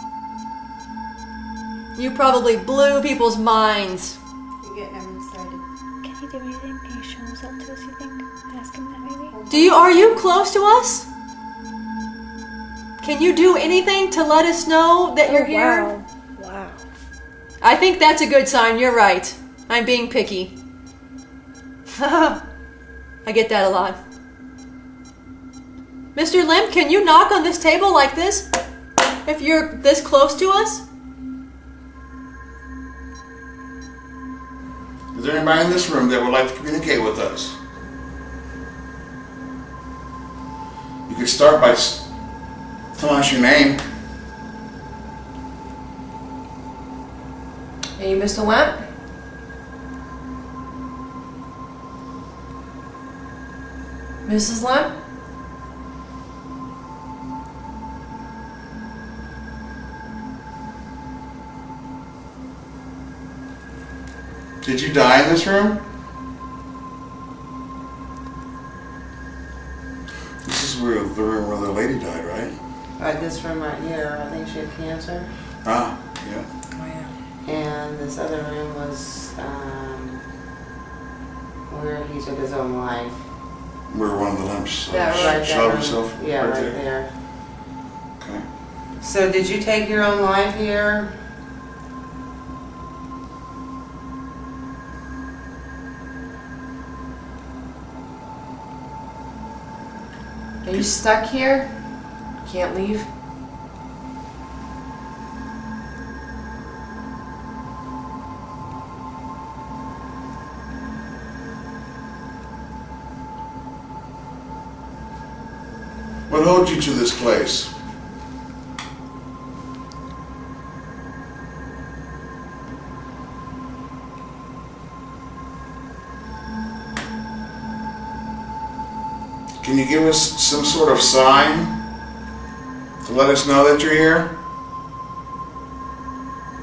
F: You probably blew people's minds.
J: You get him excited.
K: Can he do anything? Can you show himself to us, you think? Ask him that maybe?
F: Are you close to us? Can you do anything to let us know that you're here?
K: Wow. Wow.
F: I think that's a good sign. You're right. I'm being picky. I get that a lot. Mr. Lemp, can you knock on this table like this? If you're this close to us?
C: Is there anybody in this room that would like to communicate with us? You could start by telling us your name.
E: Are you Mr. Lemp? Mrs. Lemp?
C: Did you die in this room? This is where the room where the lady died, right?
H: This room right here, I think she had cancer.
C: Ah, yeah.
E: Oh, yeah.
H: And this other room was where he took his own life.
C: Where one of the lamps
H: Right
C: shot
H: there.
C: himself?
H: Yeah, right there.
C: Okay.
H: So did you take your own life here?
E: Are you stuck here? Can't leave?
C: What holds you to this place? Can you give us some sort of sign to let us know that you're here?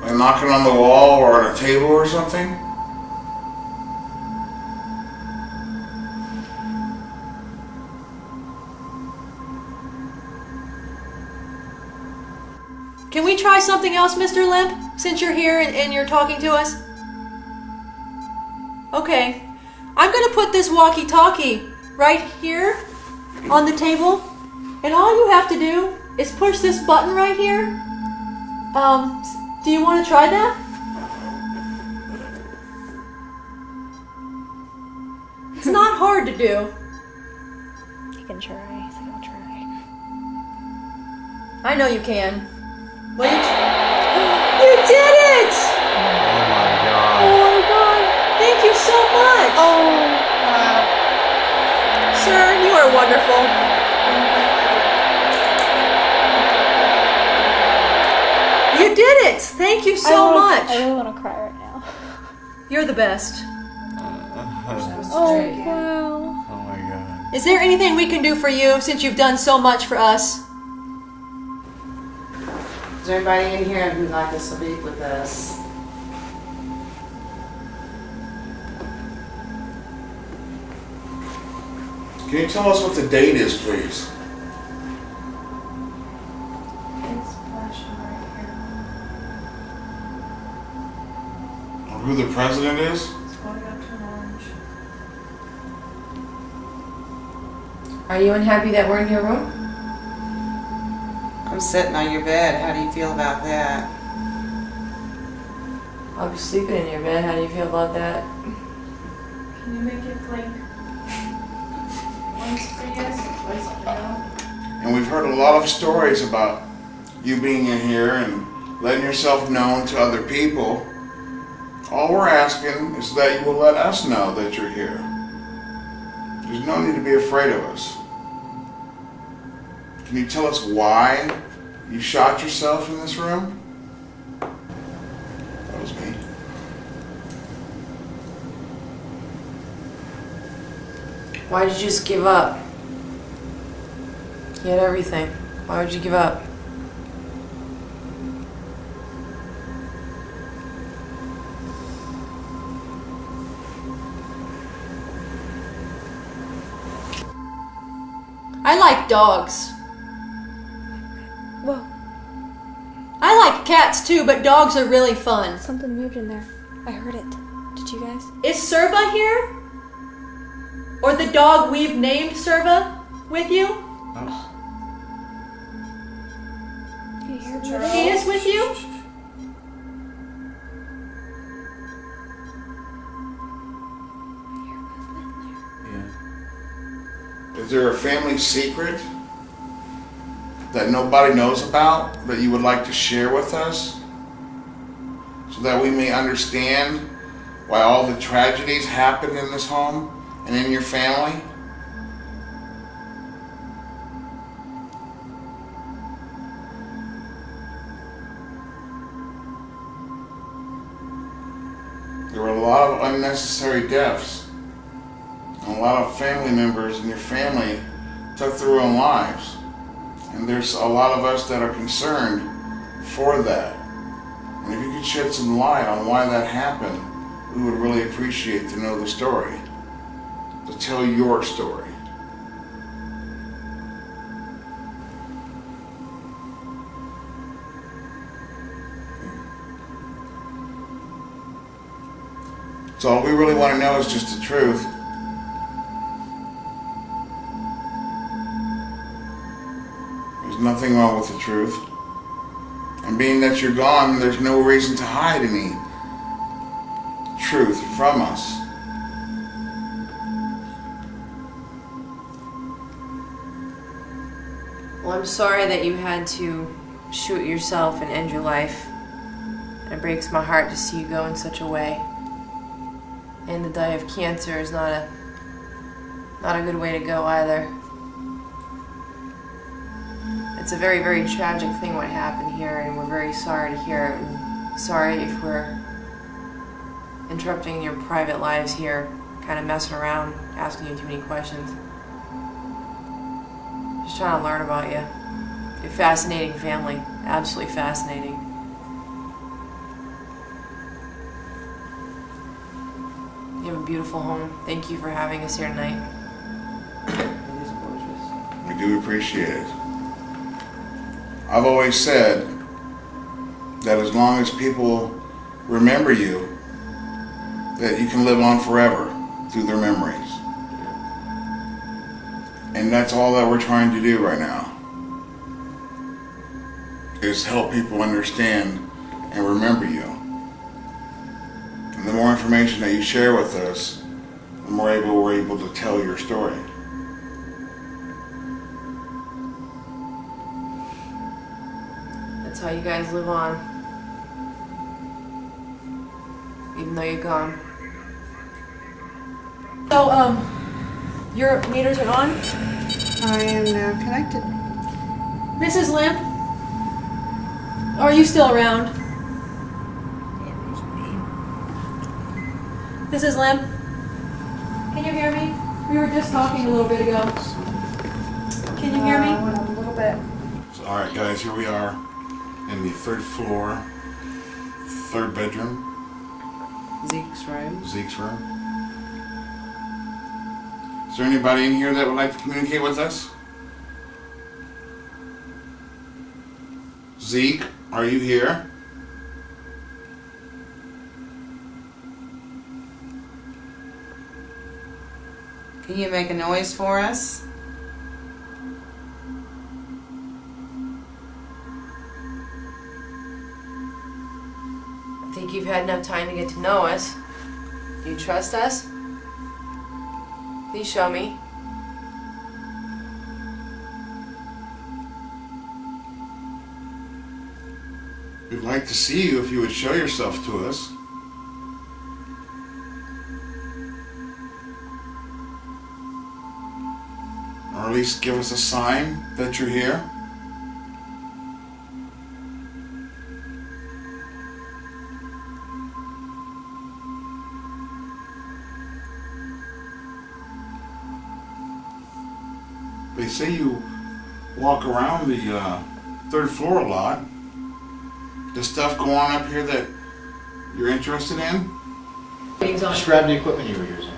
C: By knocking on the wall or on a table or something?
F: Can we try something else, Mr. Lemp, since you're here and you're talking to us? Okay. I'm going to put this walkie-talkie right here on the table, and all you have to do is push this button right here. Do you want to try that? It's not hard to do.
K: He can try. He's like, I'll try.
F: I know you can. Will you? You did it!
L: Oh my god.
K: Oh my god.
F: Thank you so much.
K: Oh.
F: Sir, you are wonderful. You did it! Thank you so much.
K: I really want to cry right now.
F: You're the best.
K: Oh, wow.
L: Oh my god.
F: Is there anything we can do for you since you've done so much for us?
H: Is there anybody in here who'd like to speak with us?
C: Can you tell us what the date is, please?
J: It's flashing right here.
C: Or who the president is?
J: It's going up to an orange.
E: Are you unhappy that we're in your room?
H: I'm sitting on your bed. How do you feel about that?
E: I'll be sleeping in your bed. How do you feel about that?
J: Can you make it blink? Once for yes, twice for no.
C: And we've heard a lot of stories about you being in here and letting yourself known to other people. All we're asking is that you will let us know that you're here. There's no need to be afraid of us. Can you tell us why you shot yourself in this room? That was me.
E: Why did you just give up? You had everything. Why would you give up?
F: I like dogs.
K: Whoa,
F: I like cats too, but dogs are really fun.
K: something moved in there. I heard it. Did you guys?
F: Is Serva here? Or the dog we've named Serva with you?
K: Can you hear me?
F: He is with you?
L: Yeah.
C: Is there a family secret that nobody knows about that you would like to share with us so that we may understand why all the tragedies happened in this home and in your family? There were a lot of unnecessary deaths. And a lot of family members in your family took their own lives. And there's a lot of us that are concerned for that. And if you could shed some light on why that happened, we would really appreciate to know the story, to tell your story. So all we really want to know is just the truth. There's nothing wrong with the truth. And being that you're gone, there's no reason to hide any truth from us.
E: Well, I'm sorry that you had to shoot yourself and end your life. And it breaks my heart to see you go in such a way. And to die of cancer is not a good way to go either. It's a very, very tragic thing what happened here, and we're very sorry to hear it. And sorry if we're interrupting your private lives here, kind of messing around, asking you too many questions. Just trying to learn about you. You're a fascinating family, absolutely fascinating. You have a beautiful home. Thank you for having us here tonight.
G: It is gorgeous.
C: We do appreciate it. I've always said that as long as people remember you, that you can live on forever through their memories. And that's all that we're trying to do right now, is help people understand and remember you. And the more information that you share with us, the more we're able to tell your story.
E: That's how you guys live on. Even though you're gone.
F: So, your meters are on?
J: I am now connected.
F: Mrs. Lemp? Are you still around? Mrs. Lemp? Can you hear me? We were just talking a little bit ago. Can you hear me?
J: Went up a little bit.
C: So, all right, guys, here we are in the 3rd floor, 3rd bedroom,
H: Zeke's room.
C: Zeke's room. Is there anybody in here that would like to communicate with us? Zeke, are you here?
H: Can you make a noise for us?
E: I think you've had enough time to get to know us. Do you trust us? Please show me.
C: We'd like to see you if you would show yourself to us. Or at least give us a sign that you're here. They say you walk around the 3rd floor a lot. Does stuff go on up here that you're interested in?
D: Describe the equipment you were using.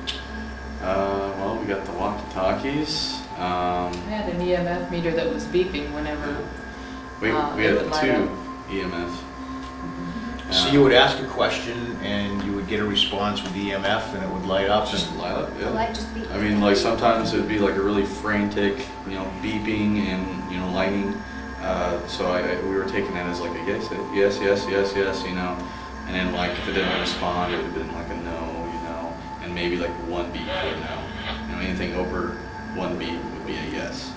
L: Well, we got the walkie-talkies.
I: I had an EMF meter that was beeping whenever.
L: We
I: It
L: had
I: would light
L: 2
I: up.
L: EMF.
D: So you would ask a question and you would get a response with EMF and it would light up?
L: Just light up,
J: The
L: yeah.
J: light just beat.
L: I mean, like sometimes it'd be like a really frantic, beeping and lighting. So we were taking that as like a yes, and then like if it didn't respond, it would have been like a no, and maybe like 1 beep for a no. Anything over 1 beep would be a yes.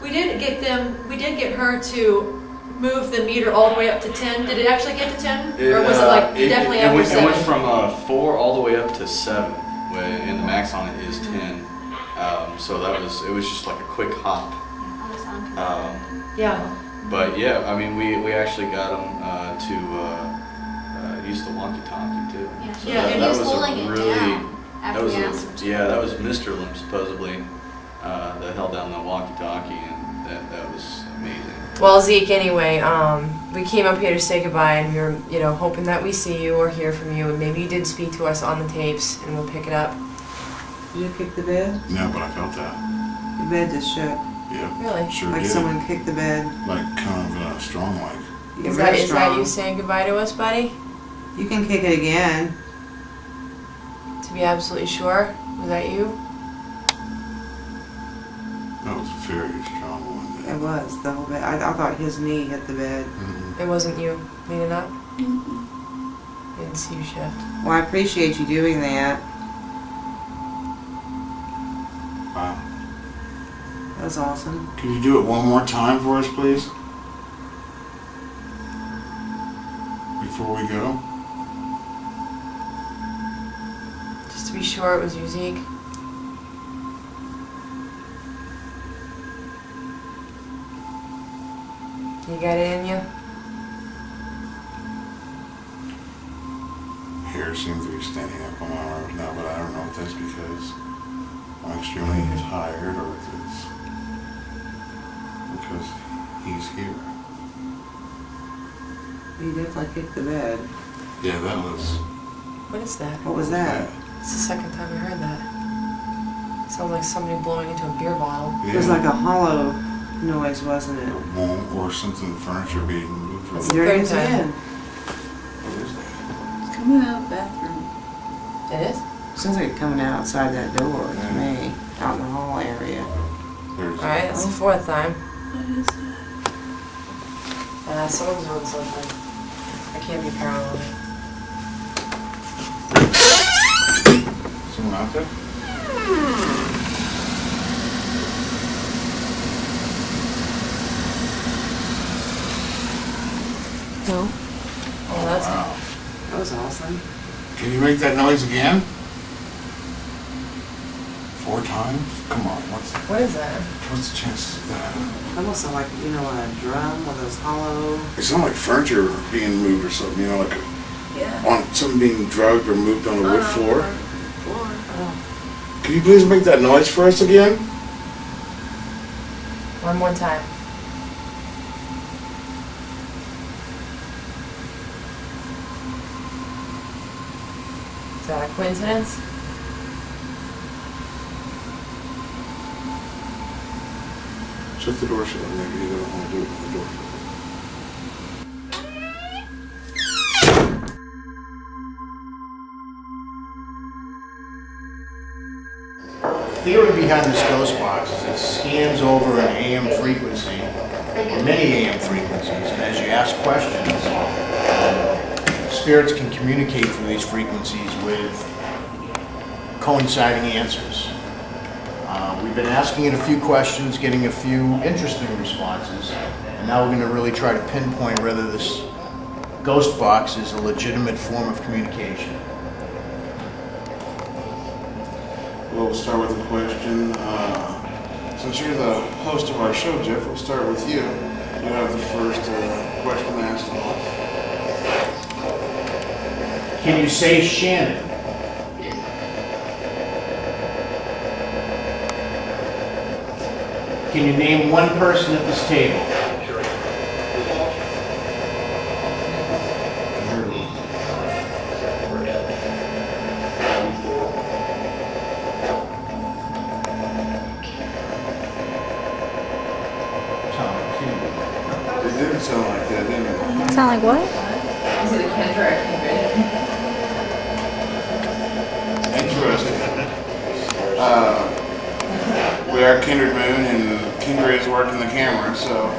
F: We did get her to move the meter all the way up to 10. Did it actually get to 10? Or was it like definitely after 7?
L: It went from 4 all the way up to 7, and the max on it is 10. So it was just like a quick hop.
F: Yeah.
L: But yeah, I mean, we actually got them to use the walkie-talkie too. So
F: Yeah, and
L: that
F: he's
L: was
J: holding
L: a
J: it
L: really,
J: down after we asked him to.
L: that was Mr. Lemp supposedly that held down the walkie-talkie, and that was amazing.
E: Well, Zeke, anyway, we came up here to say goodbye, and we were, hoping that we see you or hear from you, and maybe you did speak to us on the tapes, and we'll pick it up.
H: Did you kick the bed?
C: No, but I felt that.
H: The bed just shook.
C: Yeah.
E: Really?
C: Sure
H: Like
C: did.
H: someone kicked the bed.
C: Like kind of strong like.
H: Yeah,
E: Is
H: very
E: that
H: strong.
E: you saying goodbye to us, buddy?
H: You can kick it again.
E: To be absolutely sure? Was that you?
C: That was a very strong one.
H: It was the whole bed. I thought his knee hit the bed.
C: Mm-hmm.
E: It wasn't you leaning up? Didn't see you shift.
H: Well, I appreciate you doing that.
C: Wow.
H: That was awesome.
C: Can you do it one more time for us, please? Before we go?
E: Just to be sure it was you, Zeke. You got it in you?
C: Hair seems to be standing up on my arms now, but I don't know if that's because I'm extremely tired or if it's because he's here.
H: You definitely kicked the bed.
C: Yeah, that was.
E: What is that?
H: What was that?
E: It's the second time I heard that. Sounds like somebody blowing into a beer bottle.
C: Yeah.
H: It was like a hollow noise, wasn't it?
C: Or something, furniture being moved from.
E: It's the
H: There it
E: third
H: is
E: time.
H: again.
C: What is that?
J: It's coming out of the bathroom.
E: It is?
H: Sounds like it coming out outside that door to
C: Yeah.
H: me, out in the hall area.
C: There's.
E: Alright, that's the 4th time.
J: What is that?
E: Someone's doing something. I can't be paranoid.
C: Someone out there?
E: No. Oh, that's
C: Wow.
H: That was awesome.
C: Can you make that noise again? 4 times? Come on, what's
E: What is that?
C: the chances of that?
H: Almost sound like, a drum with those hollow.
C: It sounded like furniture being moved or something, like
J: Yeah.
C: on something being drugged or moved on a wood floor.
J: Floor.
C: Could you please make that noise for us again?
E: One more time. Is that a coincidence?
C: Shut the door shut. Maybe you don't want to do it with the door shut.
D: The theory behind this ghost box is it scans over an AM frequency, or many AM frequencies, and as you ask questions, spirits can communicate through these frequencies with coinciding answers. We've been asking it a few questions, getting a few interesting responses, and now we're going to really try to pinpoint whether this ghost box is a legitimate form of communication.
C: Well, we'll start with a question. Since you're the host of our show, Jeff, we'll start with you. You have the first question asked.
D: Can you say Shannon? Can you name one person at this table?
C: It didn't sound like that, didn't it?
K: Sound like what?
E: Is it a Kindred or Kindred?
C: Interesting. We are Kindred Moon, and Kindred is working the camera, so.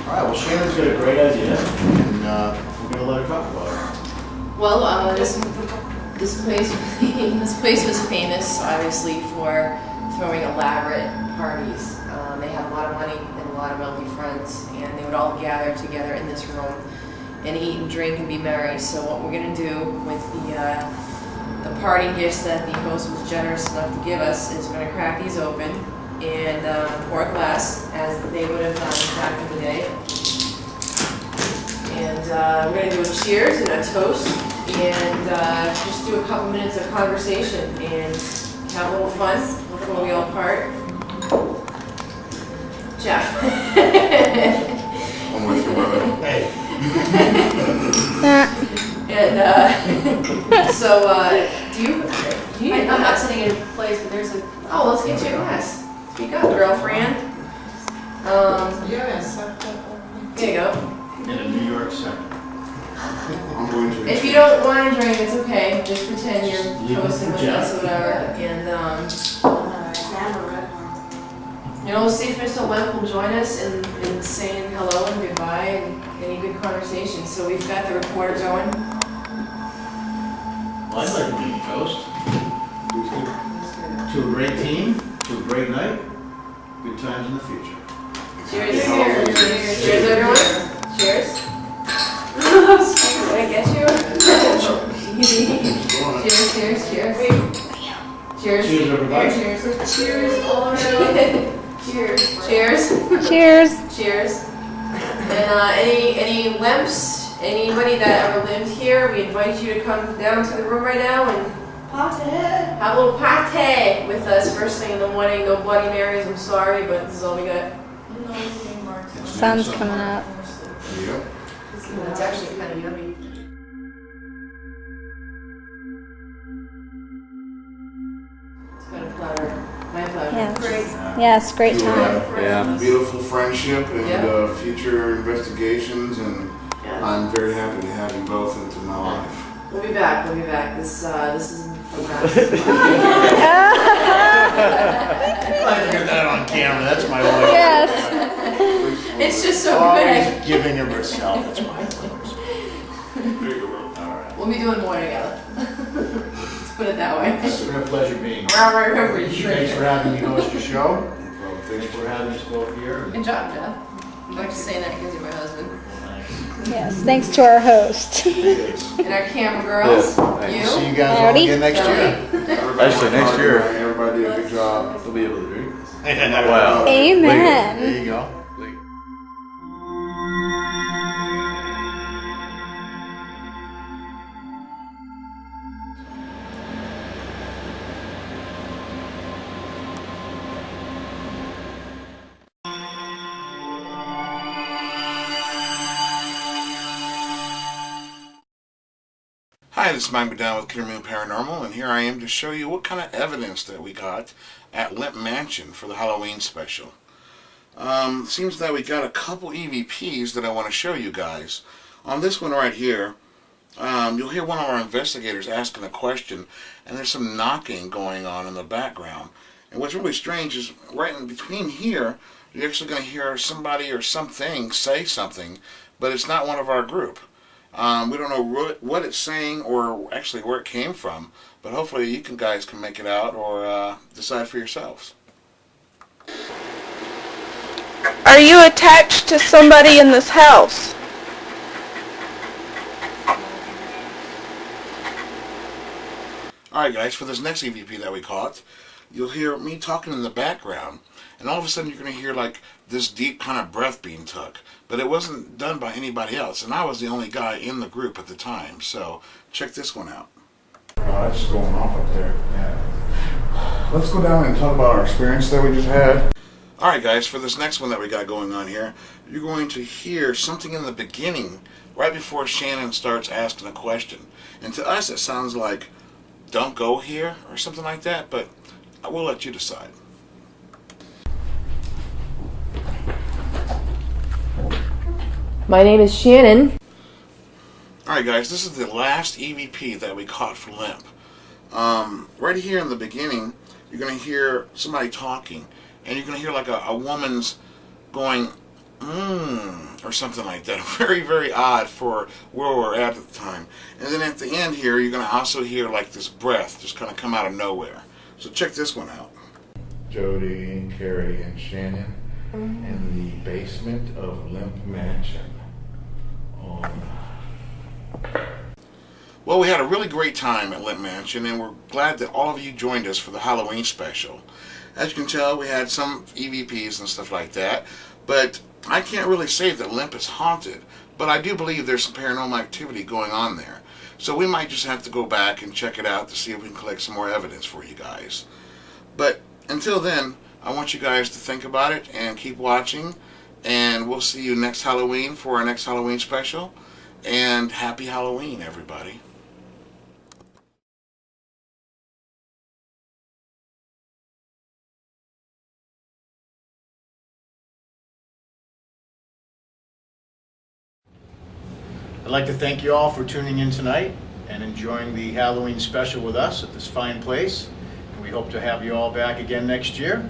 D: All right, well, Shannon's got a great idea, and we're going to let her talk about it.
E: Well, this place was famous, obviously, for throwing elaborate parties. They had a lot of money and a lot of wealthy friends, and they would all gather together in this room and eat and drink and be merry. So what we're going to do with the party gifts that the host was generous enough to give us is we're going to crack these open and pour a glass, as they would have done back in the day. And we're going to do a cheers and a toast, and just do a couple minutes of conversation and have a little fun before we all part. Jeff.
C: I'm with you, brother.
D: Hey.
E: And so, do you
F: I'm not sitting in place, but there's a.
E: Oh, let's get you a glass. Speak up, girlfriend.
H: Yes.
E: Here you go.
D: In a New York second.
C: I'm going to.
E: If you don't want to drink, it's okay. Just pretend you're
D: Leave it
E: toasting
D: for
E: with
D: Jeff.
E: us or whatever. And, you know, we'll see if Mr. Lemp will join us in saying hello and goodbye and any good conversation. So we've got the recorder going.
D: Well, I'd like to be a toast. To a great team, to a great night, good times in the future.
E: Cheers. Cheers. Cheers, everyone. Cheers. Did I get you? Cheers, cheers, cheers. Cheers.
D: Cheers, everybody.
E: Cheers. Cheers all around. Cheers. Cheers.
K: Cheers.
E: Cheers. And any Lemps, anybody that ever lived here, we invite you to come down to the room right now and have a little pate with us first thing in the morning. No Bloody Marys, I'm sorry, but this is all we got.
K: Sun's coming up.
C: There you go.
E: It's actually kind of yummy. It's been a pleasure. My pleasure.
K: Yes. Yes, great time.
L: Yeah.
C: Beautiful friendship and
E: Yeah.
C: future investigations, and
E: Yeah.
C: I'm very happy to have you both into my life.
E: We'll be back. We'll be back. This isn't the last.
D: Glad to hear that on camera. That's my wife.
K: Yes.
E: It's just so
D: Always
E: good.
D: giving of herself. That's my wife.
C: There you go, bro.
D: All right.
E: We'll be doing more together. Let's put it that way.
D: It's been a pleasure being here.
E: Remember,
D: Thanks for having me host your show.
C: No problem.
D: Thanks for having us both here.
E: Good job, Jeff. I'm not just saying that because you're my husband.
K: Yes, thanks to our host.
E: And our camera girls.
L: Yeah,
D: See
E: You.
D: you guys all
K: Howdy.
D: again next year.
C: Everybody
L: Actually, next
C: worked hard
L: year.
C: tonight. Everybody did a good job.
L: They'll be able to drink this.
D: Wow. There
K: Amen.
D: you go.
C: Hi, this is Mike McDowell with Kindred Paranormal, and here I am to show you what kind of evidence that we got at Lemp Mansion for the Halloween special. Seems that we got a couple EVPs that I want to show you guys. On this one right here, you'll hear one of our investigators asking a question, and there's some knocking going on in the background. And what's really strange is right in between here, you're actually going to hear somebody or something say something, but it's not one of our group. We don't know what it's saying or actually where it came from, but hopefully you guys can make it out or decide for yourselves.
M: Are you attached to somebody in this house?
C: Alright guys, for this next EVP that we caught, you'll hear me talking in the background, and all of a sudden you're going to hear like this deep kind of breath being took, but it wasn't done by anybody else, and I was the only guy in the group at the time, so check this one out. That's going off up there. Yeah. Let's go down and talk about our experience that we just had. Alright guys, for this next one that we got going on here, you're going to hear something in the beginning, right before Shannon starts asking a question. And to us it sounds like, don't go here, or something like that, but I will let you decide.
E: My name is Shannon.
C: Alright guys, this is the last EVP that we caught for Lemp. Right here in the beginning, you're going to hear somebody talking, and you're going to hear like a woman's going, or something like that. Very, very odd for where we're at the time. And then at the end here, you're going to also hear like this breath just kind of come out of nowhere. So check this one out. Jody and Carrie and Shannon in the basement of Lemp Mansion. Well, we had a really great time at Lemp Mansion, and we're glad that all of you joined us for the Halloween special. As you can tell, we had some EVPs and stuff like that, but I can't really say that Lemp is haunted, but I do believe there's some paranormal activity going on there. So we might just have to go back and check it out to see if we can collect some more evidence for you guys. But until then, I want you guys to think about it and keep watching, and we'll see you next Halloween for our next Halloween special. And happy Halloween, everybody.
D: I'd like to thank you all for tuning in tonight and enjoying the Halloween special with us at this fine place. And we hope to have you all back again next year.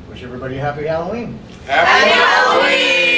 D: Wish everybody a happy Halloween.
C: Happy Halloween!